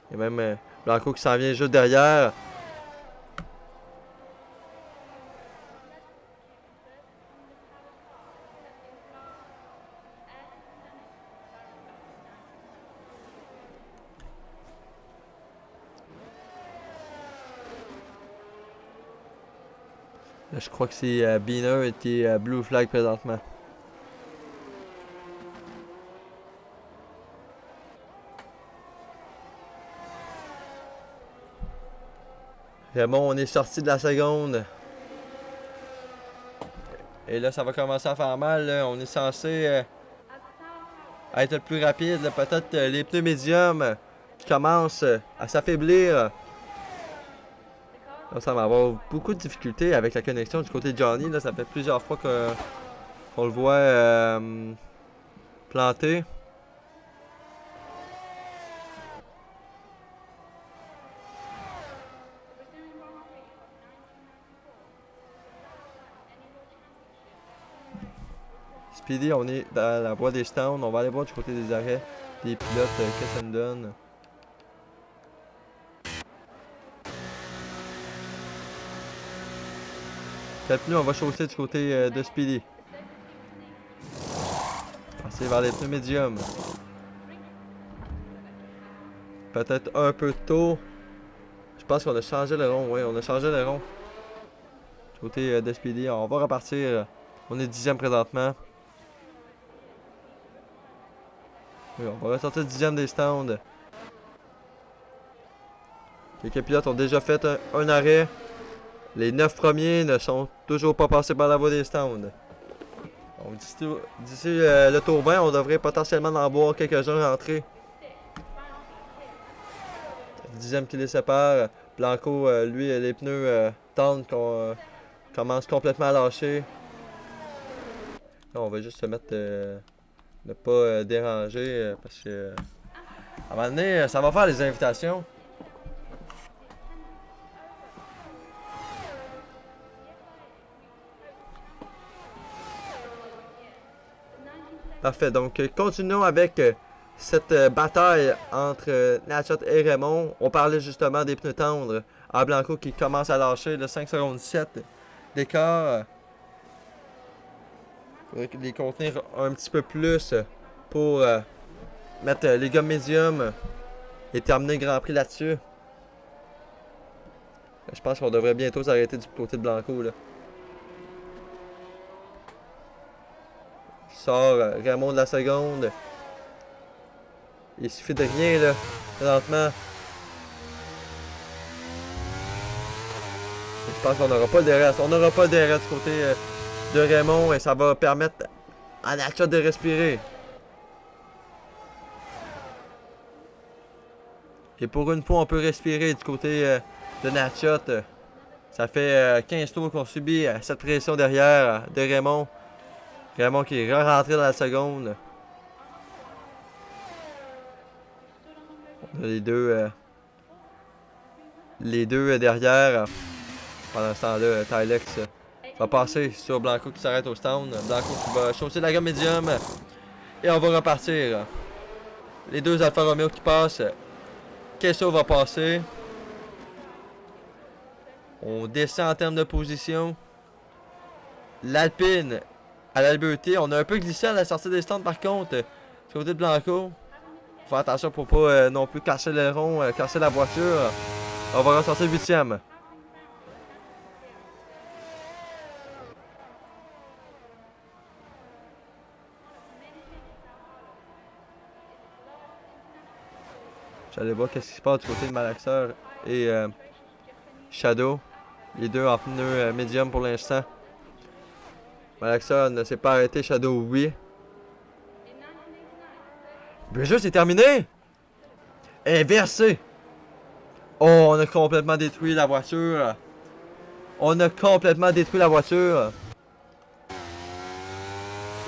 Il y a même Blanco qui s'en vient juste derrière. Là, je crois que c'est Binard qui est blue flag présentement. Bon, on est sorti de la seconde. Et là, ça va commencer à faire mal. Là. On est censé être le plus rapide. Peut-être les pneus médiums qui commencent à s'affaiblir. Là, ça va avoir beaucoup de difficultés avec la connexion du côté de Johnny. Là, ça fait plusieurs fois qu'on le voit planter. Speedy, on est dans la voie des stands. On va aller voir du côté des arrêts des pilotes qu'est-ce que ça nous donne. Quel pneu on va chausser du côté de Speedy? Passer vers les pneus médiums. Peut-être un peu tôt. Je pense qu'on a changé le rond. Oui, on a changé le rond. Du côté de Speedy. On va repartir. On est 10e présentement. Oui, on va ressortir 10e des stands. Quelques pilotes ont déjà fait un arrêt. Les 9 premiers ne sont toujours pas passés par la voie des stands. Donc d'ici le tour 20, on devrait potentiellement en voir quelques-uns rentrer. 10e qui les sépare. Blanco, lui, les pneus tendent qu'on commence complètement à lâcher. Là, on va juste se mettre ne pas déranger parce que à un moment donné, ça va faire les invitations. Parfait, donc continuons avec cette bataille entre Natchat et Raymond. On parlait justement des pneus tendres à Blanco qui commence à lâcher le 5 secondes 7 d'écart. Il faudrait les contenir un petit peu plus pour mettre les gommes médium et terminer le Grand Prix là-dessus. Je pense qu'on devrait bientôt s'arrêter du côté de Blanco. Là. Sort Raymond de la seconde. Il suffit de rien là, présentement. Je pense qu'on n'aura pas de DRS. On n'aura pas de DRS du côté de Raymond et ça va permettre à Natchat de respirer. Et pour une fois, on peut respirer du côté de Natchat. Ça fait 15 tours qu'on subit cette pression derrière de Raymond. Raymond qui est rentré dans la seconde. On a les deux derrière. Pendant ce temps-là, Tylex va passer sur Blanco qui s'arrête au stand. Blanco qui va chausser la gamme médium. Et on va repartir. Les deux Alfa Romeo qui passent. Kesso va passer. On descend en termes de position. L'Alpine à l'Alberté. On a un peu glissé à la sortie des stands par contre. Du côté de Blanco. Faut faire attention pour pas non plus casser le rond, casser la voiture. On va ressortir 8e. J'allais voir qu'est-ce qui se passe du côté de Malaxeur et Shadow. Les deux en pneus médium pour l'instant. Malaxeur ne s'est pas arrêté, Shadow oui. Bridger c'est terminé! Inversé! Oh, on a complètement détruit la voiture. On a complètement détruit la voiture.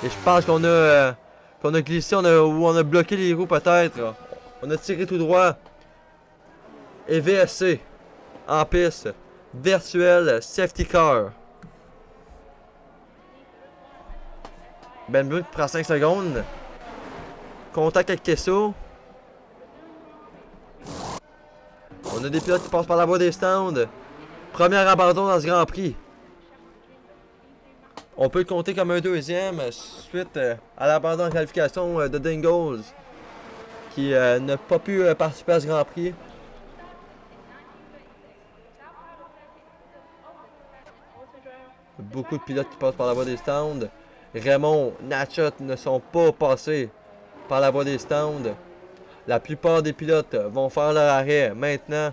Et je pense qu'on a glissé, ou on a bloqué les roues peut-être. On a tiré tout droit. Et VSC en piste. Virtuel Safety Car. Ben Buck prend 5 secondes. Contact avec Kesso. On a des pilotes qui passent par la voie des stands. Premier abandon dans ce Grand Prix. On peut le compter comme un deuxième suite à l'abandon en qualification de Dingles qui n'a pas pu participer à ce Grand Prix. Beaucoup de pilotes qui passent par la voie des stands. Raymond, Natchat ne sont pas passés par la voie des stands. La plupart des pilotes vont faire leur arrêt maintenant.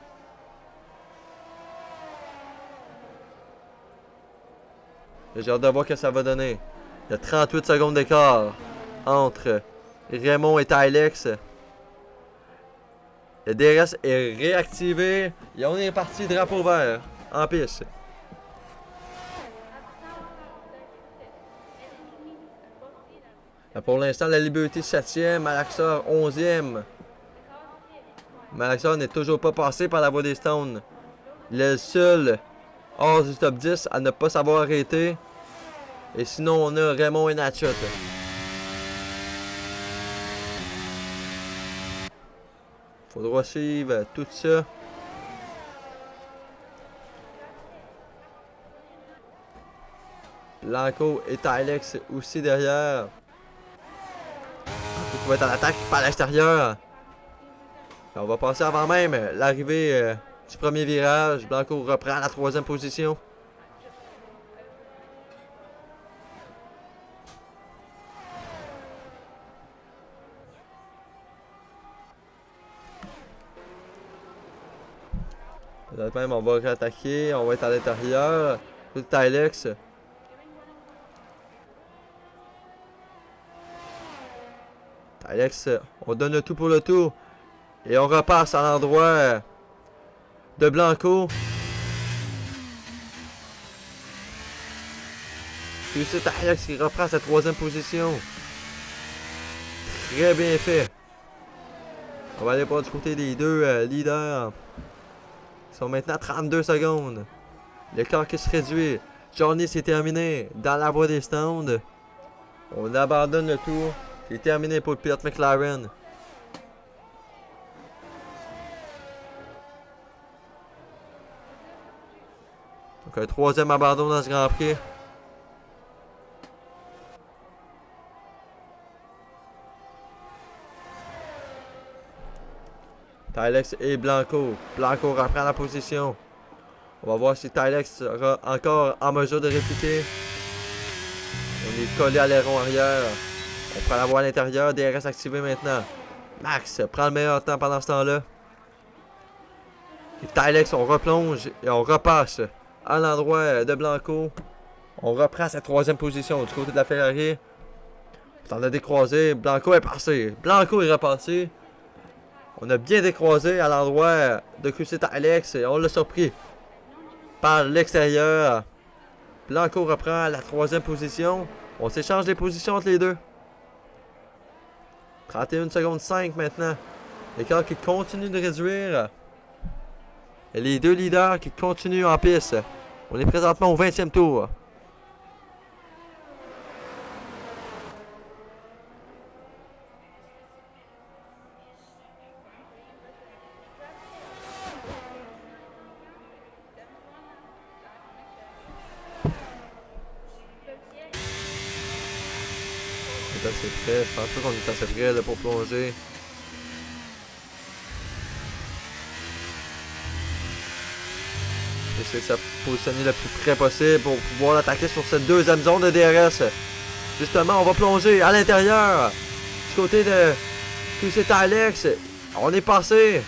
J'ai hâte de voir ce que ça va donner. Il y a 38 secondes d'écart entre Raymond et Tylex. Le DRS est réactivé et on est parti drapeau vert en piste. Pour l'instant, la Liberté 7e, Malaxor 11e. Malaxor n'est toujours pas passé par la voie des stands. Le seul hors du top 10 à ne pas savoir arrêter. Et sinon, on a Raymond et Natchat. Faudra suivre tout ça. Blanco et Tylex aussi derrière. Qui va être en attaque par l'extérieur. On va passer avant même l'arrivée du premier virage. Blanco reprend la 3e position. Même, on va réattaquer. On va être à l'intérieur. Tout Tylex. Tylex, on donne le tout pour le tout. Et on repasse à l'endroit de Blanco. Puis c'est Tylex qui reprend sa 3e position. Très bien fait. On va aller voir du côté des deux leaders. Ils sont maintenant à 32 secondes. L'écart qui se réduit. Journey, c'est terminé. Dans la voie des stands. On abandonne le tour. C'est terminé pour le pilote McLaren. Donc un 3e abandon dans ce Grand Prix. Tylex et Blanco. Blanco reprend la position. On va voir si Tylex sera encore en mesure de répliquer. On est collé à l'aileron arrière. On prend la voie à l'intérieur. DRS activé maintenant. Max prend le meilleur temps pendant ce temps-là. Et Tylex, on replonge et on repasse à l'endroit de Blanco. On reprend sa 3e position du côté de la Ferrari. On a décroisé. Blanco est passé. Blanco est repassé. On a bien décroisé à l'endroit de QC Tylex et on l'a surpris par l'extérieur. Blanco reprend la 3e position. On s'échange les positions entre les deux. 31 secondes 5 maintenant. L'écart qui continue de réduire. Et les deux leaders qui continuent en piste. On est présentement au 20e tour. On est assez près. Je pense pas qu'on est assez près là, pour plonger. Essayer de se positionner le plus près possible pour pouvoir l'attaquer sur cette 2e zone de DRS. Justement, on va plonger à l'intérieur. Du côté de QC Tylex. On est passé.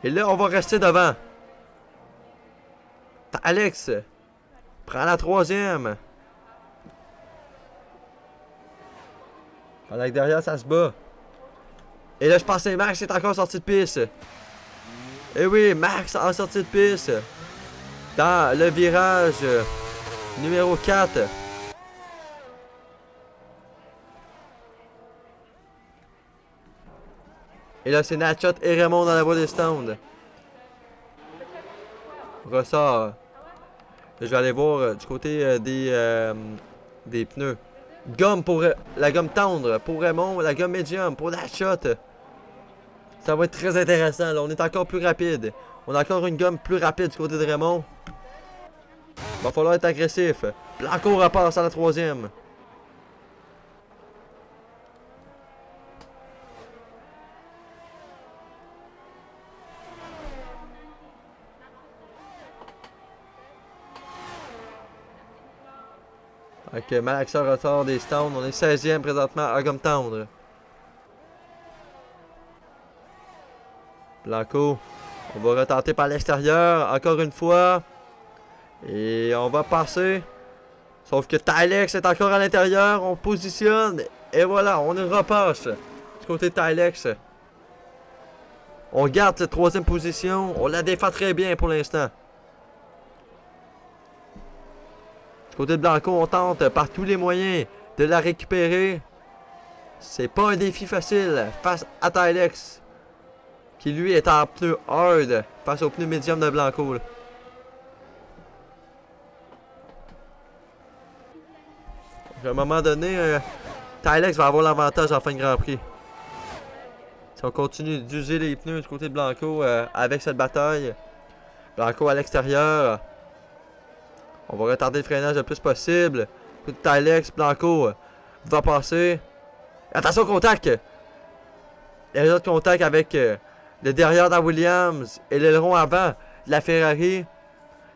Et là, on va rester devant. Tylex prend la 3e. Pendant que derrière, ça se bat. Et là, je pense que Max est encore sorti de piste. Et oui, Max en sortie de piste. Dans le virage numéro 4. Et là, c'est Natchot et Raymond dans la voie des stands. Ressort. Je vais aller voir du côté des pneus. Gomme pour la gomme tendre pour Raymond, la gomme médium pour Natchot. Ça va être très intéressant. Là. On est encore plus rapide. On a encore une gomme plus rapide du côté de Raymond. Va falloir être agressif. Blanco repasse à la 3e. Ok, Malaxa ressort des stands. On est 16e présentement à gomme tendre. Blanco, on va retenter par l'extérieur, encore une fois. Et on va passer. Sauf que Tylex est encore à l'intérieur, on positionne. Et voilà, on repasse du côté de Tylex. On garde cette 3e position, on la défend très bien pour l'instant. Du côté de Blanco, on tente par tous les moyens de la récupérer. C'est pas un défi facile face à Tylex. Qui lui est en pneu hard face au pneu médium de Blanco. Là. À un moment donné, Tylex va avoir l'avantage en fin de Grand Prix. Si on continue d'user les pneus du côté de Blanco avec cette bataille. Blanco à l'extérieur. On va retarder le freinage le plus possible. Du côté de Tylex, Blanco va passer. Attention au contact! Il y a un autre contact avec... le derrière de la Williams et l'aileron avant de la Ferrari.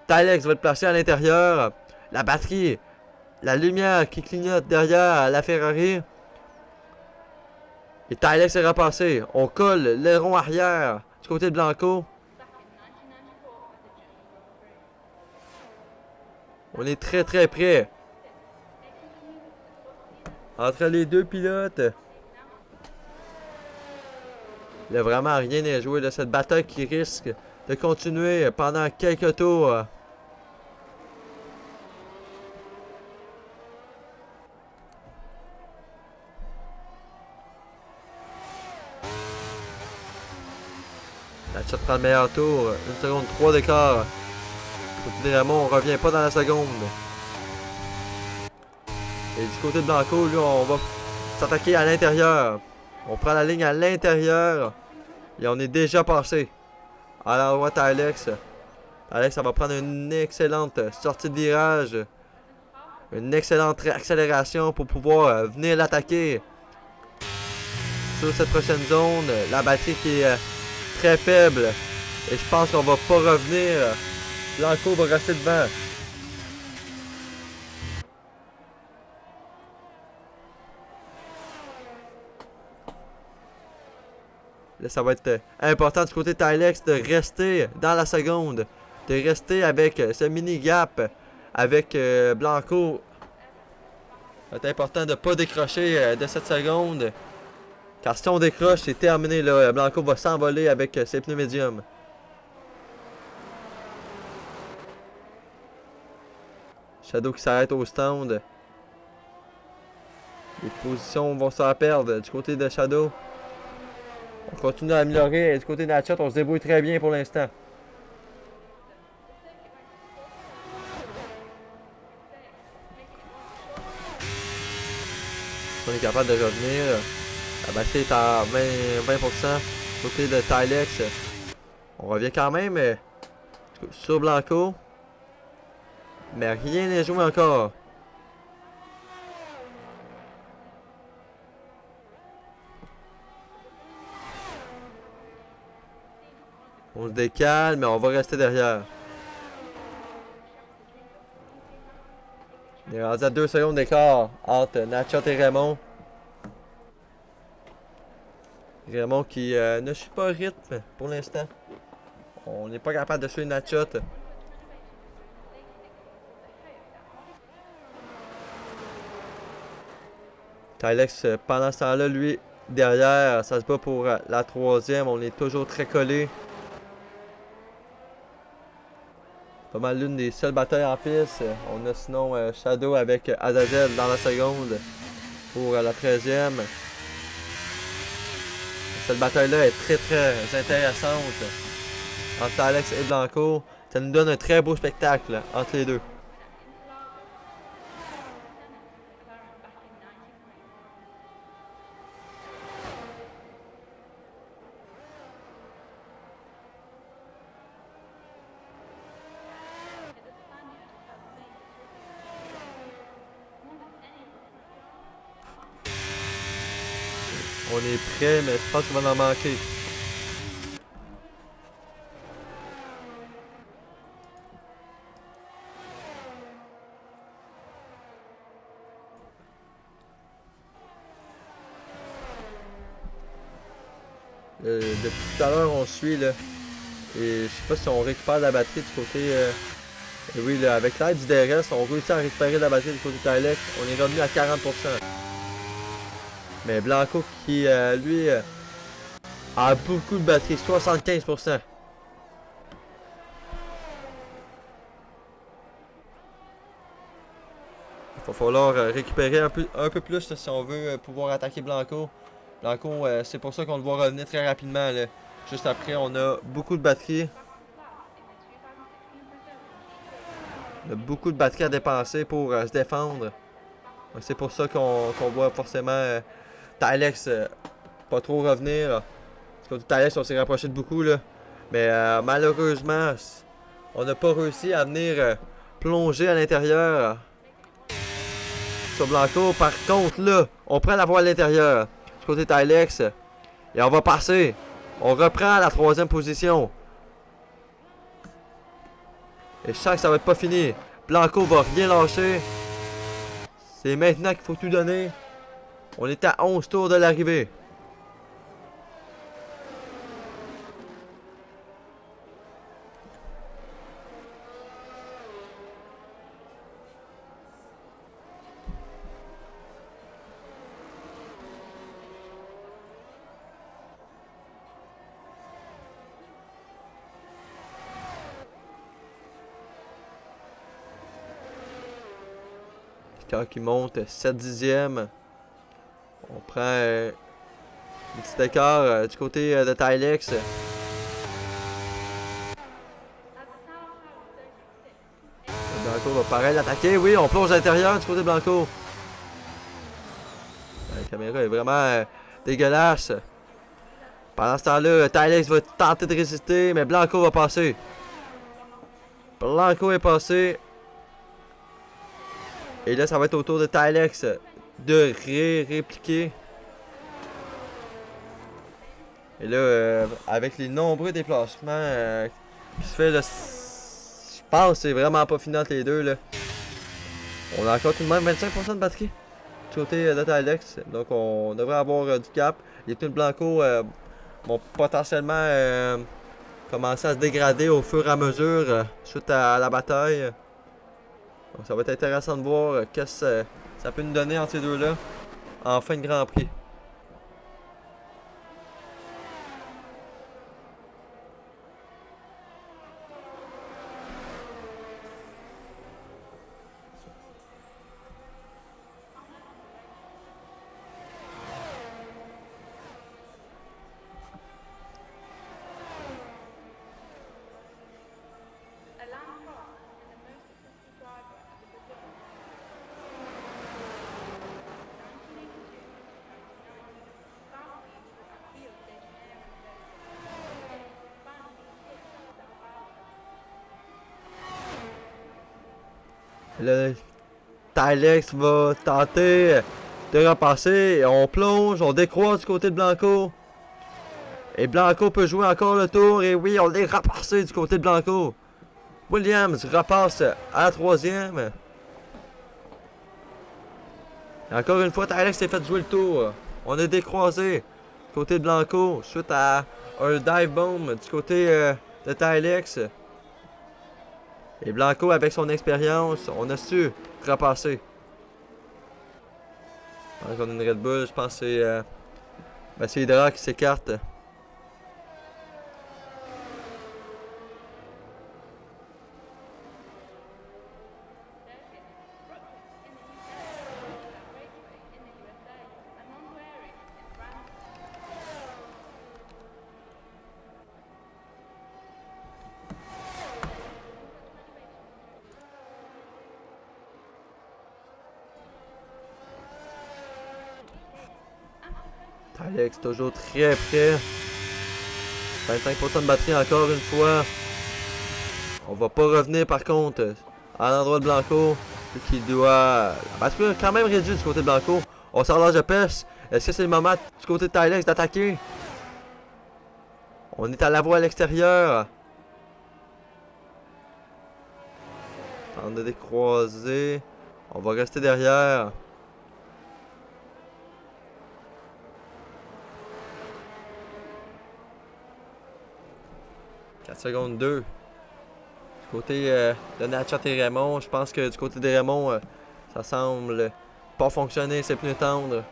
Tylex va être placé à l'intérieur. La batterie, la lumière qui clignote derrière la Ferrari. Et Tylex est repassé. On colle l'aileron arrière du côté de Blanco. back in 1994 at the German Grand Prix. On est très près. 800 meters to the first season. Entre les deux pilotes. Il n'y a vraiment rien à jouer de cette bataille qui risque de continuer pendant quelques tours. Natchez prend le meilleur tour. 1 seconde 3 d'écart. Côté de Raymond, on revient pas dans la seconde. Et du côté de Blanco, là, on va s'attaquer à l'intérieur. On prend la ligne à l'intérieur. Et on est déjà passé. À la droite à Alex. Alex, ça va prendre une excellente sortie de virage. Une excellente réaccélération pour pouvoir venir l'attaquer. Sur cette prochaine zone, la batterie qui est très faible. Et je pense qu'on va pas revenir. Blanco va rester devant. Là, ça va être important du côté de Tylex de rester dans la seconde. De rester avec ce mini gap avec Blanco. C'est important de ne pas décrocher de cette seconde. Car si on décroche, c'est terminé. Là. Blanco va s'envoler avec ses pneus médiums. Shadow qui s'arrête au stand. Les positions vont se faire perdre du côté de Shadow. On continue à améliorer. Et du côté de Natchez, on se débrouille très bien pour l'instant. On est capable de revenir. La batterie est à 20%. Côté de Tylex. On revient quand même sur Blanco. Mais rien n'est joué encore. On se décale, mais on va rester derrière. On est rendu à 2 secondes d'écart entre Natchez et Raymond. Raymond qui ne suit pas le rythme pour l'instant. On n'est pas capable de suivre Natchez. Tylex, pendant ce temps-là, lui, derrière, ça se bat pour la troisième. On est toujours très collé. Pas mal l'une des seules batailles en piste. On a sinon Shadow avec Azazel dans la seconde pour la 13e. Cette bataille-là est très intéressante entre Tylex et Blanco. Ça nous donne un très beau spectacle entre les deux. On est prêt, mais je pense qu'il va en manquer. Depuis tout à l'heure, on suit là. Et je sais pas si on récupère la batterie du côté. Et oui, là, avec l'aide du DRS, on réussit à récupérer la batterie du côté de Tylex. On est revenu à 40%. Mais Blanco qui, lui, a beaucoup de batterie, 75%. Il va falloir récupérer un peu plus si on veut pouvoir attaquer Blanco. Blanco, c'est pour ça qu'on le voit revenir très rapidement. Là. Juste après, on a beaucoup de batterie. On a beaucoup de batterie à dépenser pour se défendre. C'est pour ça qu'on voit forcément Tylex pas trop revenir. Là. Parce que Tylex, on s'est rapproché de beaucoup. Là. Mais malheureusement, on n'a pas réussi à venir plonger à l'intérieur sur Blanco. Par contre, là, on prend la voie à l'intérieur. Du côté Tylex. Et on va passer. On reprend la 3e position. Et je sens que ça va être pas fini. Blanco va rien lâcher. C'est maintenant qu'il faut tout donner. On est à 11 tours de l'arrivée. Quand il monte 7 dixièmes. On prend un petit écart du côté de Tylex. At the Tower Power Circuit 6, Blanco va pareil l'attaquer. Oui, on plonge à l'intérieur du côté de Blanco. La caméra est vraiment dégueulasse. Pendant ce temps-là, Tylex va tenter de résister, mais Blanco va passer. Blanco est passé. Et là, ça va être au tour de Tylex de répliquer. Et là, avec les nombreux déplacements qui se fait, là, je pense que c'est vraiment pas fini entre les deux. Là. On a encore tout de même 25% de batterie du côté de Tylex. Donc on devrait avoir du cap. Les pneus Blanco vont potentiellement commencer à se dégrader au fur et à mesure suite à la bataille. Donc ça va être intéressant de voir qu'est-ce que ça peut nous donner entre ces deux-là en fin de Grand Prix. a land partner and the most successful driver of the Brazilian 1982 1990, fast leads at Rio de Janeiro finally hit Sao Paulo. Là, Tylex va tenter de repasser. Et on plonge, on décroise du côté de Blanco. Et Blanco peut jouer encore le tour. Et oui, on est repassé du côté de Blanco. Williams repasse à la troisième. Et encore une fois, Tylex s'est fait jouer le tour. On est décroisé du côté de Blanco suite à un dive bomb du côté de Tylex. Et Blanco, avec son expérience, on a su repasser. Je pense qu'on a une Red Bull, je pense que c'est Hydra qui s'écarte. Tylex toujours très près. 25% de batterie encore une fois. On va pas revenir par contre à l'endroit de Blanco. Qui doit. La batterie est quand même réduite du côté de Blanco. On sort l'âge de pêche. Est-ce que c'est le moment du côté de Tylex d'attaquer? On est à la voie à l'extérieur. Tente de décroiser. On va rester derrière. 4 secondes 2. Du côté de Natchat et Raymond, je pense que du côté de Raymond, ça semble pas fonctionner, ces pneus tendres.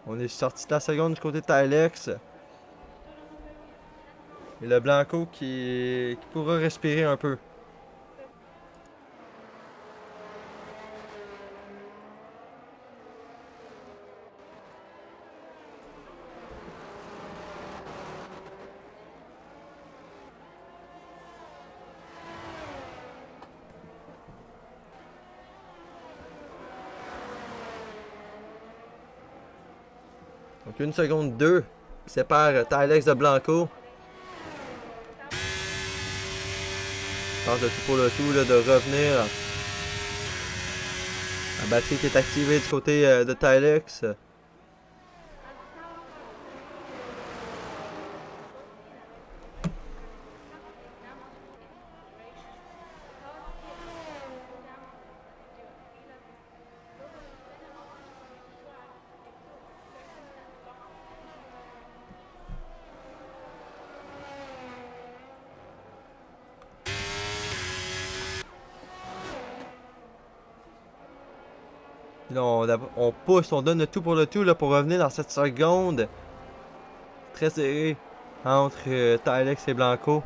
On est sorti de la seconde du côté de Tylex. Et le Blanco qui pourra respirer un peu. Donc 1 seconde 2 qui sépare Tylex de Blanco. Chance de tout pour le tout, là, de revenir. La batterie qui est activée du côté de Tylex. Là, on pousse, on donne le tout pour le tout là, pour revenir dans cette seconde. Très serré entre Tylex et Blanco.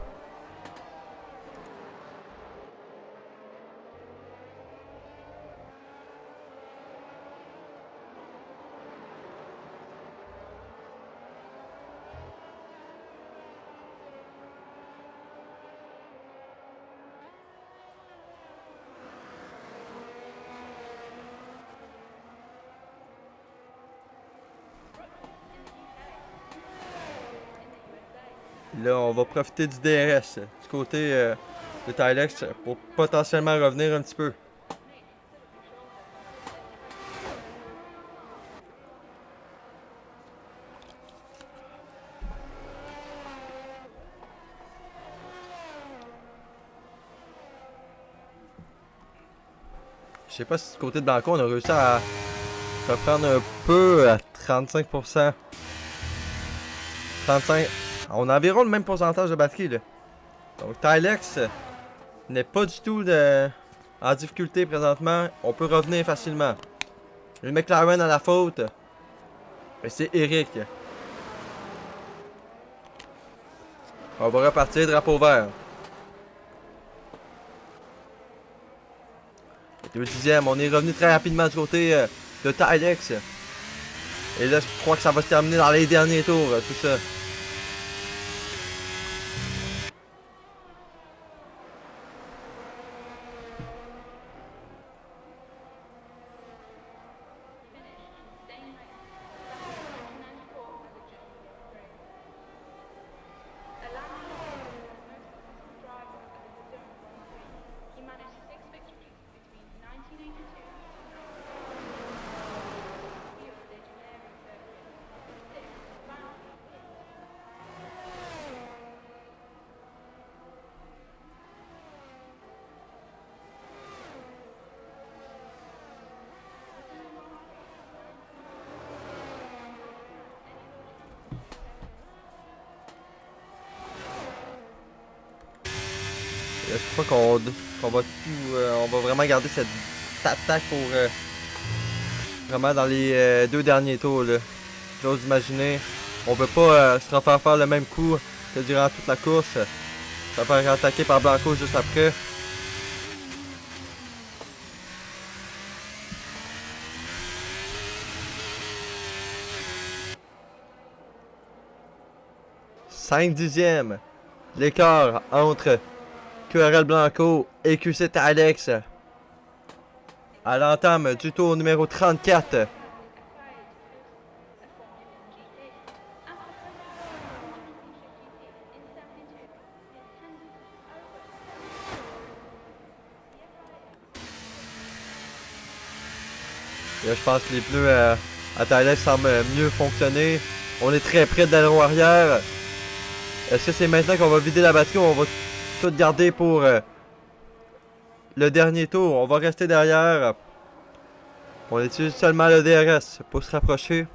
Là, on va profiter du DRS du côté de Tylex pour potentiellement revenir un petit peu. Je sais pas si du côté de Blanco, on a réussi à reprendre un peu à 35%. 35. On a environ le même pourcentage de batterie là. Donc Tylex n'est pas du tout en difficulté présentement. On peut revenir facilement. Le McLaren à la faute. Mais c'est Eric. On va repartir, drapeau vert. 2 dixièmes, on est revenu très rapidement du côté de Tylex. Et là, je crois que ça va se terminer dans les derniers tours, tout ça. Et là, je crois qu'on va tout, on va vraiment garder cette attaque pour vraiment dans les 2 derniers tours là. J'ose imaginer, on veut pas se refaire faire le même coup que durant toute la course. Se faire attaquer par Blanco juste après. Cinq dixièmes. L'écart entre QRL Blanco et QC Tylex à l'entame du tour numéro 34. Et là, je pense que les pneus à Tylex semblent mieux fonctionner. On est très près de l'aileron arrière. Est-ce que c'est maintenant qu'on va vider la batterie ou on va tout garder pour le dernier tour? On va rester derrière. On utilise seulement le DRS pour se rapprocher.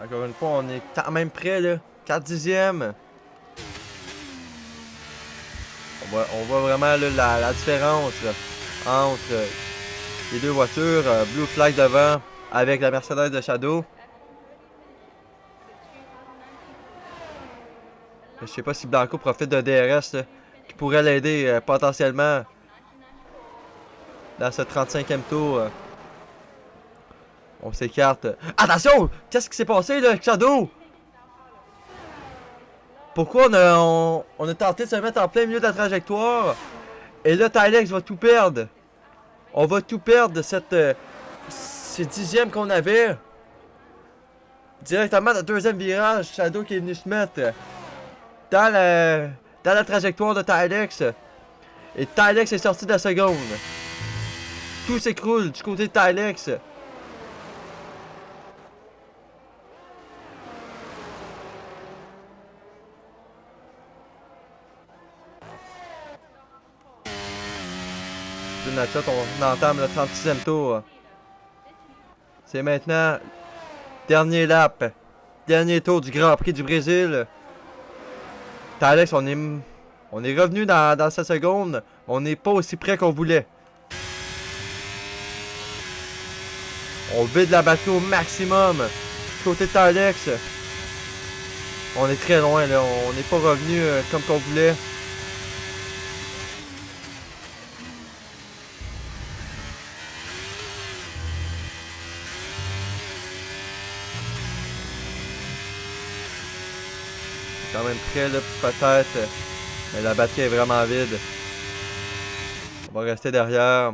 Encore une fois, on est quand même près là. 4 dixièmes. On voit vraiment là, la différence là, entre les deux voitures. Blue Flag devant avec la Mercedes de Shadow. Je sais pas si Blanco profite d'un DRS là, qui pourrait l'aider potentiellement dans ce 35e tour. On s'écarte. Attention! Qu'est-ce qui s'est passé là avec Shadow? Pourquoi on a tenté de se mettre en plein milieu de la trajectoire? Et là, Tylex va tout perdre. On va tout perdre de ces dixièmes qu'on avait. Directement dans le deuxième virage, Shadow qui est venu se mettre dans la trajectoire de Tylex. Et Tylex est sorti de la seconde. Tout s'écroule du côté de Tylex. On entame le 36e tour. C'est maintenant dernier lap. Dernier tour du Grand Prix du Brésil. Tylex, on est revenu dans sa seconde. On n'est pas aussi près qu'on voulait. On vide la batterie au maximum. Du côté de Tylex. On est très loin là. On n'est pas revenu comme qu'on voulait. Quand même près là, peut-être. Mais la batterie est vraiment vide. On va rester derrière.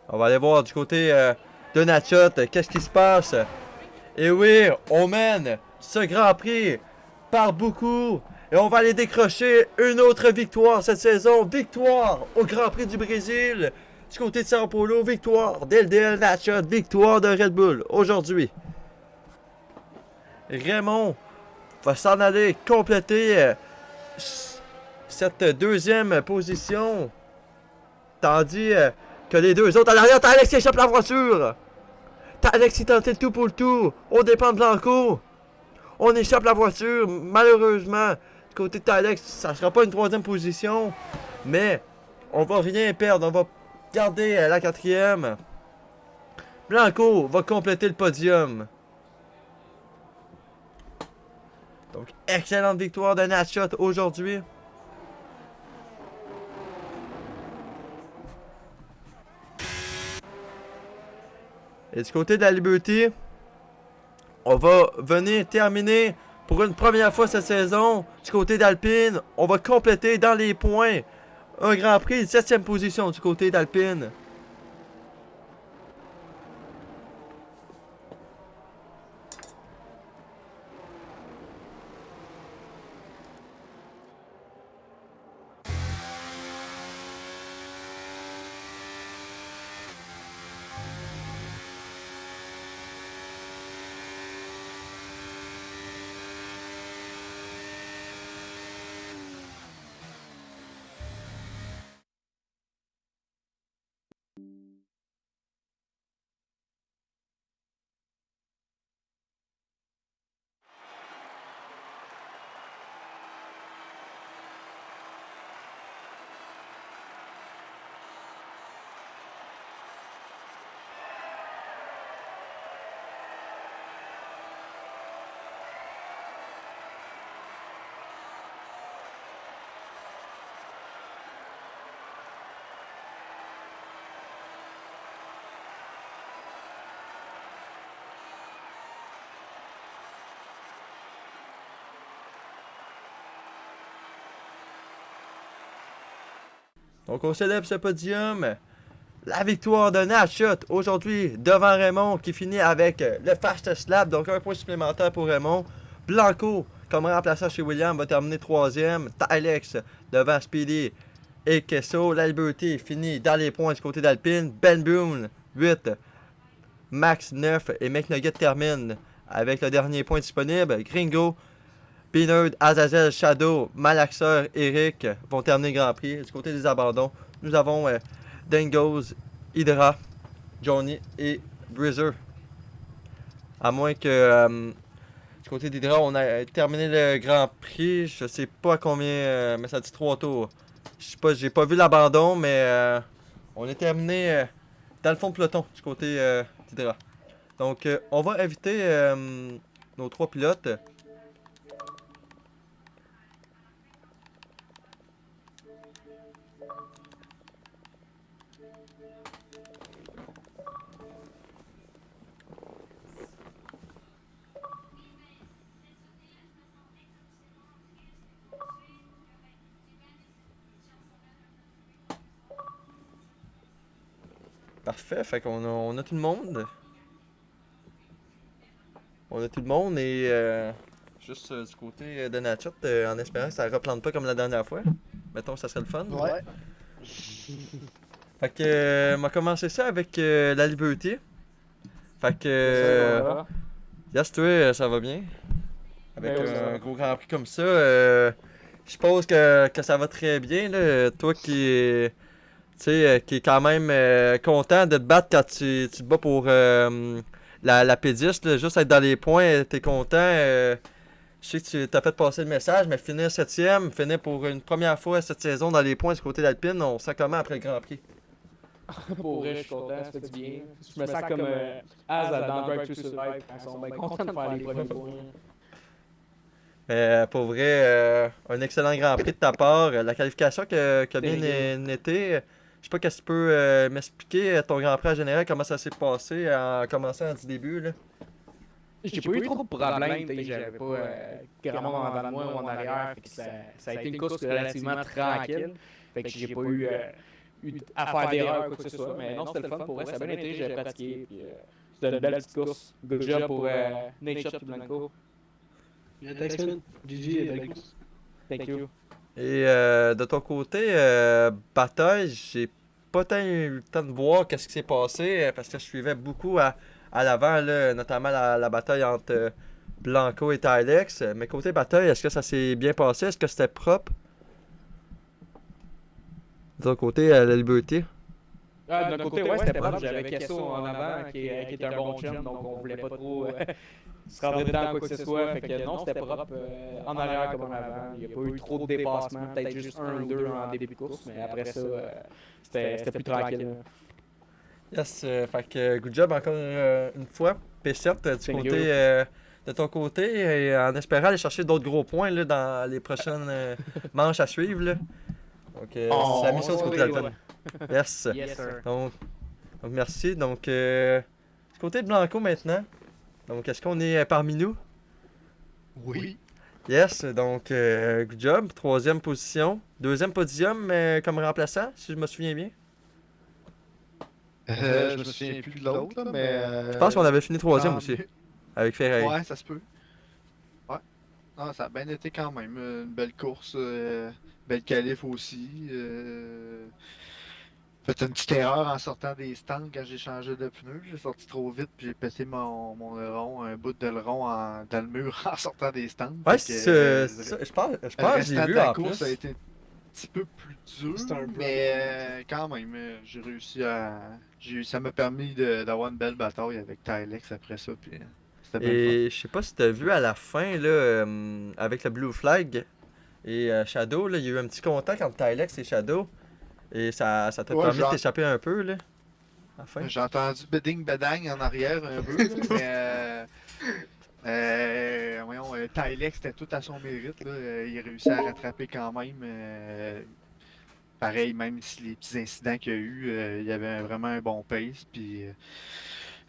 On va aller voir du côté de Nachot. Qu'est-ce qui se passe? Et oui, on mène ce Grand Prix par beaucoup. Et on va aller décrocher une autre victoire cette saison. Victoire au Grand Prix du Brésil. Du côté de Sao Paulo, victoire d'LDL Nachot. Victoire de Red Bull aujourd'hui. Raymond va s'en aller compléter cette deuxième position. Tandis que les deux autres à l'arrière, Tylex échappe la voiture. Tylex est tenté le tout pour le tout. On dépend de Blanco. On échappe la voiture. Malheureusement, du côté de Tylex, ça ne sera pas une troisième position. Mais on va rien perdre. On va garder la quatrième. Blanco va compléter le podium. Donc, excellente victoire de Nachot aujourd'hui. Et du côté de la Liberty, on va venir terminer pour une première fois cette saison. Du côté d'Alpine, on va compléter dans les points un Grand Prix, 7e position du côté d'Alpine. Donc on célèbre ce podium. La victoire de Nachot aujourd'hui devant Raymond qui finit avec le fastest lap. Donc un point supplémentaire pour Raymond. Blanco comme remplaçant chez William va terminer 3e. Tylex devant Speedy et Kesso. La Liberty finit dans les points du côté d'Alpine. Ben Boone 8. Max 9 et McNugget termine avec le dernier point disponible. Gringo, Pinard, Azazel, Shadow, Malaxer, Eric vont terminer le Grand Prix. Du côté des abandons, nous avons Dangos, Hydra, Johnny et Brizzer. À moins que du côté d'Hydra, on a terminé le Grand Prix. Je sais pas combien, mais ça dit 3 tours. Je sais pas, j'ai pas vu l'abandon, mais on est terminé dans le fond de peloton du côté d'Hydra. Donc, on va inviter nos 3 pilotes. Parfait, fait qu'on on a tout le monde. On a tout le monde et juste du côté de Nachot, en espérant que ça replante pas comme la dernière fois. Mettons, ça serait le fun. Ouais. Fait que, on va commencer ça avec la Liberty. Fait que, yes, toi, ça va bien? Avec Ben oui, ça un va. gros Grand Prix comme ça, je suppose que ça va très bien, là. Toi tu sais, qui est quand même content de te battre quand tu te bats pour la pédiste, là. Juste être dans les points, t'es content. Je sais que tu t'as fait passer le message, mais finir septième, finir pour une première fois cette saison dans les points du côté d'Alpine, on sent comment après le Grand Prix? Pour vrai, je suis content, ça fait du bien. Je me sens comme Az dans Drive to Survive quand ils sont bien contents de faire les premiers points. Pour vrai, un excellent Grand Prix de ta part. La qualification qui a bien été. Je sais pas qu'est-ce que tu peux m'expliquer ton Grand Prix en général, comment ça s'est passé en commençant du début, là. J'ai pas eu trop de problèmes, j'avais pas grand monde en avant de moi ou en arrière, fait que ça a été une course relativement tranquille, fait que j'ai pas eu à faire d'erreurs ou quoi que ce soit, mais non, c'était le fun pour vrai, ça a bien été, j'ai pratiqué, puis c'était une belle petite course. Good job pour Nate Shot et Blanco. Thanks, man. GG, belle course. Thank you. Et de ton côté, bataille, j'ai pas tant eu le temps de voir qu'est-ce qui s'est passé parce que je suivais beaucoup à l'avant, là, notamment la bataille entre Blanco et Tylex. Mais côté bataille, est-ce que ça s'est bien passé? Est-ce que c'était propre? De ton côté, la Liberty? D'un côté, ouais, c'était propre, j'avais Kesso en avant qui était un bon chum, donc on voulait pas trop se rentrer dedans quoi que ce soit, fait que non, c'était propre en arrière comme en avant, il n'y a pas eu trop de dépassements, peut-être juste un ou deux en début de course, mais après ça, c'était plus tranquille. Yes, fait que good job encore une fois. P7 Thank you. de ton côté et en espérant aller chercher d'autres gros points là, dans les prochaines manches à suivre. Là. Donc c'est la mission du côté d'Alpine. Yes. Yes, sir. Donc merci. Donc du côté de Blanco maintenant. Donc est-ce qu'on est parmi nous? Oui. Yes, donc good job. Troisième position. Deuxième podium comme remplaçant, si je me souviens bien. Je me souviens plus de l'autre, là, mais. Je pense qu'on avait fini troisième tant aussi, mieux. avec Ferrari. Ouais, ça se peut. Ouais. Ah, ça a bien été quand même. Une belle course, belle qualif aussi. Fait une petite erreur en sortant des stands quand j'ai changé de pneu. J'ai sorti trop vite puis j'ai pété mon aileron, un bout d'aileron dans le mur en sortant des stands. Ouais, Fait que, c'est ça. Je pense le que j'ai restant de vu la en course plus. a été un petit peu plus dur, C'est un mais quand même, j'ai réussi à. Ça m'a permis d'avoir une belle bataille avec Tylex après ça. Puis, c'était bien le fun. Et je sais pas si t'as vu à la fin, là, avec le Blue Flag et Shadow, là, il y a eu un petit contact entre Tylex et Shadow. Et ça t'a Ouais, permis de genre- t'échapper un peu, là, à la fin. J'ai entendu beding bedang en arrière un peu, là, mais voyons, Tylex c'était tout à son mérite. Là, il a réussi à rattraper quand même. Pareil, même si les petits incidents qu'il y a eu, il y avait vraiment un bon pace. Puis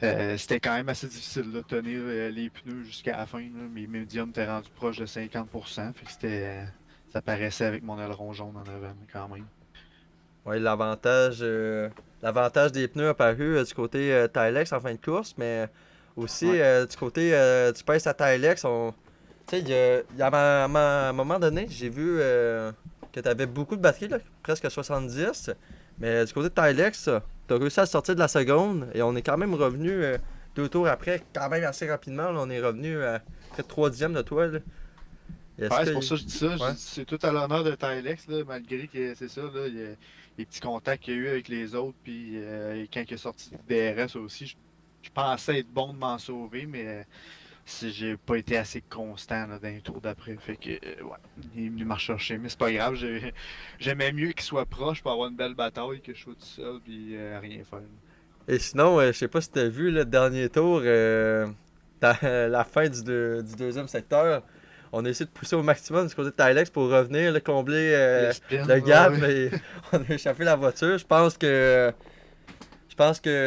c'était quand même assez difficile de tenir les pneus jusqu'à la fin. Là. Mes médiums étaient rendus proches de 50%. Fait que ça paraissait avec mon aileron jaune en avant, mais quand même. Ouais, l'avantage des pneus apparu du côté Tylex en fin de course, mais aussi Ouais. du côté du pace à Tylex, tu sais, il y a à un moment donné, j'ai vu que tu avais beaucoup de batterie, là, presque 70, mais du côté de Tylex, tu as réussi à sortir de la seconde et on est quand même revenu 2 tours après, quand même assez rapidement, là, on est revenu à près de 3 dixièmes de toi. Là. Est-ce Ouais, que- c'est pour ça que je dis ça. Ouais. C'est tout à l'honneur de Tylex, là, malgré que c'est ça, là, il y a les petits contacts qu'il y a eu avec les autres, puis quand il est sorti du DRS aussi, je pensais être bon de m'en sauver, mais j'ai pas été assez constant là, dans les tours d'après. Fait que, ouais, il est venu me rechercher, mais c'est pas grave. J'aimais mieux qu'il soit proche pour avoir une belle bataille que je sois tout seul, puis rien faire. Et sinon, je sais pas si t'as vu le dernier tour, la fin du deuxième secteur. on a essayé de pousser au maximum du côté de Tylex pour revenir, là, combler Le spin, le gap, ouais. mais on a échappé la voiture. Je pense que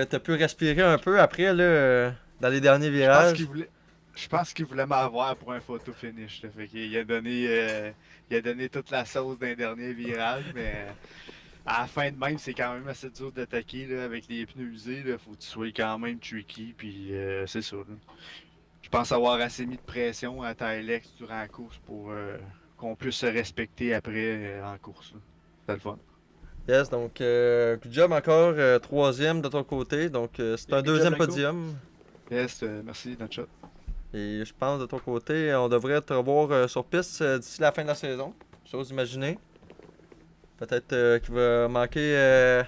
t'as pu respirer un peu après, là, dans les derniers Je pense virages. qu'il voulait. Je pense qu'il voulait m'avoir pour un photo finish. Là. Fait qu'il il a donné toute la sauce d'un dernier virage, mais à la fin de même, c'est quand même assez dur d'attaquer là, avec les pneus usés. Là. Faut que tu sois quand même tricky, puis c'est ça. Là. Je pense avoir assez mis de pression à Tylex durant la course pour qu'on puisse se respecter après en course. Là. C'était le fun. Yes, donc good job encore, troisième de ton côté. Donc c'est un Good job, deuxième Blanco. podium. Yes, merci, notre shot. Et je pense de ton côté, on devrait te revoir sur piste d'ici la fin de la saison. Chose imaginée. Peut-être qu'il va manquer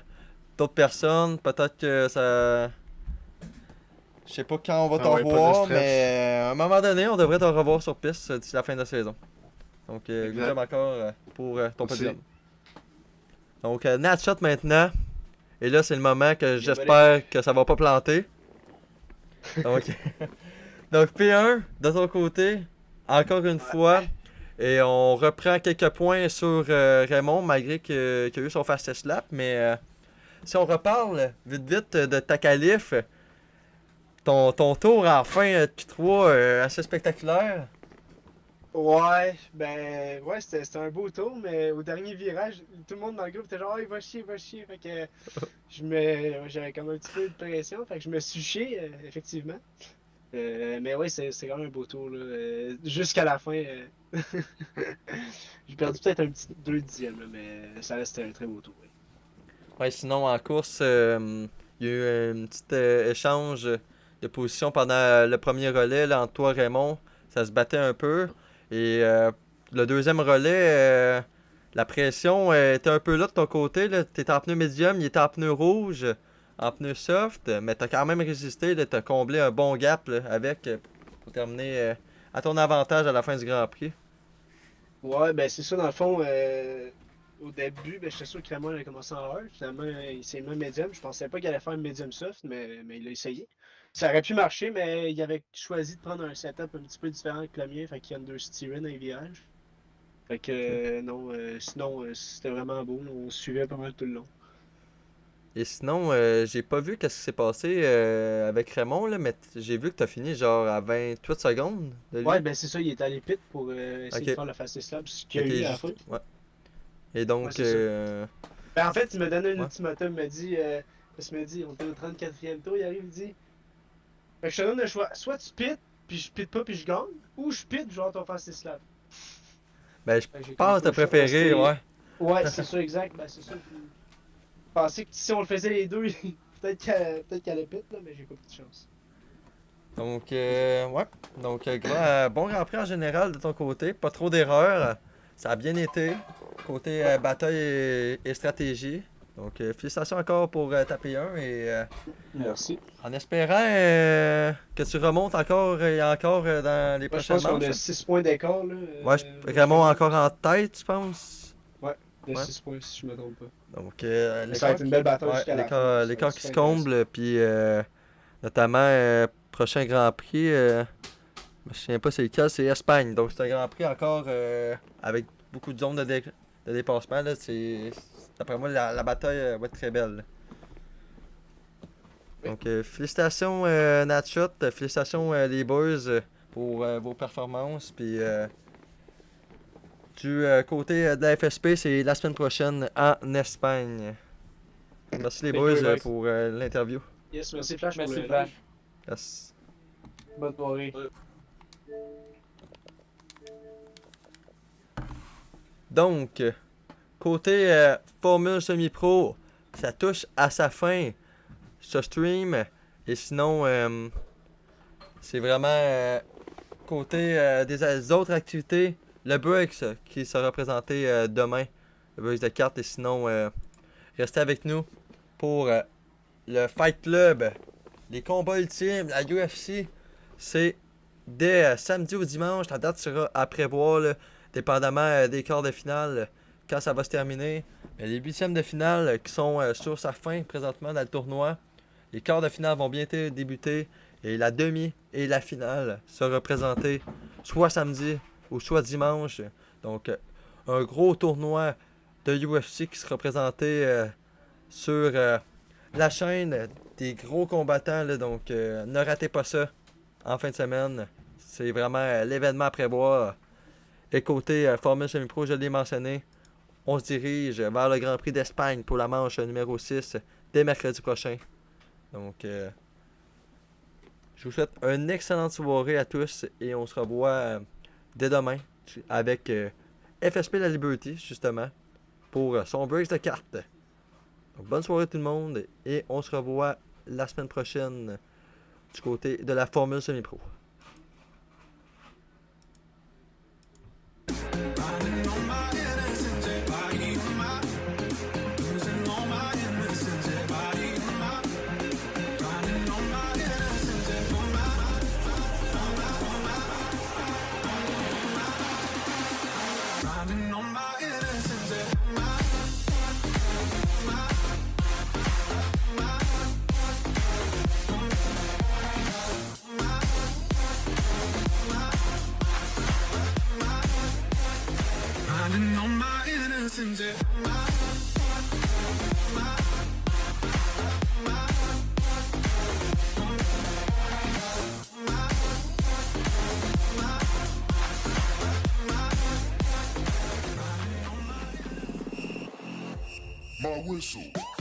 d'autres personnes. Peut-être que ça. Je sais pas quand on va Ah te ouais, pas de revoir, stress. mais à un moment donné, on devrait te revoir sur piste d'ici la fin de la saison. Donc, good Exact. job encore pour ton Merci. podium. Donc, Natshot maintenant. Et là, c'est le moment que Désolé. j'espère que ça va pas planter. Donc, donc P1, de ton côté, encore une fois. Et on reprend quelques points sur Raymond, malgré qu'il a eu son fastest lap. Mais si on reparle vite vite de ta qualif, ton tour en fin de Q3 assez spectaculaire. Ouais, ben, ouais, c'était un beau tour, mais au dernier virage, tout le monde dans le groupe était genre, ah, il va chier, il va chier. Fait que j'avais comme un petit peu de pression, fait que je me suis chié, effectivement. Mais ouais, c'est quand même un beau tour, là. Jusqu'à la fin, j'ai perdu peut-être un petit 2 dixièmes, là, mais ça reste un très beau tour. Ouais. Ouais, sinon en course, il y a eu un petit échange de position pendant le premier relais là, entre toi et Raymond. Ça se battait un peu. Et le deuxième relais, la pression était un peu là de ton côté. Tu étais en pneu médium, il était en pneu rouge, en pneu soft. Mais tu as quand même résisté. Tu as comblé un bon gap là, avec pour terminer à ton avantage à la fin du Grand Prix. Ouais, ben c'est ça, dans le fond, au début, ben, j'étais sûr que Raymond allait commencer en hard. Finalement, il s'est mis en médium. Je pensais pas qu'il allait faire un médium soft, mais il a essayé. Ça aurait pu marcher, mais il avait choisi de prendre un setup un petit peu différent que le mien, fait qu'il y a under steering dans les virages. Fait que non, sinon, c'était vraiment beau. On se suivait pas mal tout le long. Et sinon, j'ai pas vu qu'est-ce qui s'est passé avec Raymond, là, mais j'ai vu que t'as fini genre à 28 secondes de lui. Ouais, ben c'est ça, il est allé pit pour essayer Ok. de faire le fastest lap, ce qu'il y a Ok, eu à la fin. ouais. Et donc, Ouais, c'est ça. Ben en fait, il m'a donné un ultimatum, il m'a dit, parce qu'il m'a dit, on était au 34e tour, il arrive, il dit, fait que je te donne le choix, soit tu pit, puis je pit pas, puis je gagne, ou je pit, je vais avoir ton fastest lap. ben, je Fait que j'ai pense que comme t'as pas le choix de préféré, rester- ouais. Ouais, c'est ça, exact, ben c'est ça. Je pensais que si on le faisait les deux, peut-être qu'elle allait pit, là, mais j'ai pas plus de chance. Donc, ouais. Donc, bon Grand Prix en général de ton côté. Pas trop d'erreurs. Ça a bien été. Côté bataille et stratégie. Donc, félicitations encore pour ta P1 et Merci. en espérant que tu remontes encore et encore dans les Moi, je prochaines pense qu'on a manches. 6 points d'écart, là. Ouais, Raymond encore en tête, je pense. De ouais. 6 points, si je me trompe pas. Donc, Ça va être une belle bataille ouais, jusqu'à la fin. Ça l'écart va qui être se super intéressant. comble, puis notamment prochain Grand Prix, je me souviens pas c'est lequel, c'est Espagne. Donc c'est un Grand Prix encore avec beaucoup de zones de dépassement. Là, d'après moi, la bataille va être très belle. Là. Donc félicitations Natshot, félicitations les boys pour vos performances. Puis du côté de la FSP, c'est la semaine prochaine en Espagne. Merci les Thank boys you, boys. pour l'interview. Yes, merci Flash pour Merci, le Flash. live. Yes. Bonne soirée. Donc, côté Formule Semi-Pro, ça touche à sa fin ce stream. Et sinon, c'est vraiment côté des autres activités, le Breaks qui sera présenté demain. Le Breaks de cartes. Et sinon, restez avec nous pour le Fight Club, les combats ultimes, la UFC. C'est dès samedi ou dimanche. La date sera à prévoir, là, dépendamment des quarts de finale, quand ça va se terminer. Mais les huitièmes de finale qui sont sur sa fin présentement dans le tournoi. Les quarts de finale vont bientôt débuter. Et la demi et la finale seront représentées soit samedi au choix dimanche. Donc, un gros tournoi de UFC qui sera présenté sur la chaîne des gros combattants. Là, donc, ne ratez pas ça en fin de semaine. C'est vraiment l'événement à prévoir. Et côté Formule Semi-Pro, je l'ai mentionné, on se dirige vers le Grand Prix d'Espagne pour la manche numéro 6 dès mercredi prochain. Donc, je vous souhaite une excellente soirée à tous et on se revoit dès demain avec FSP La Liberty, justement, pour son break de cartes. Donc, bonne soirée tout le monde et on se revoit la semaine prochaine du côté de la Formule Semi-Pro. Grinding on my innocence, yeah. My whistle.